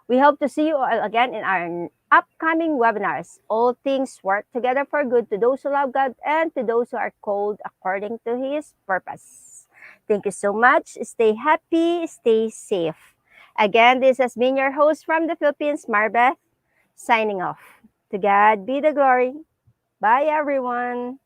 Speaker 1: We hope to see you all again in our upcoming webinars. All things work together for good to those who love God and to those who are called according to His purpose. Thank you so much. Stay happy, stay safe. Again, this has been your host from the Philippines, Marbeth, signing off. To God be the glory. Bye, everyone.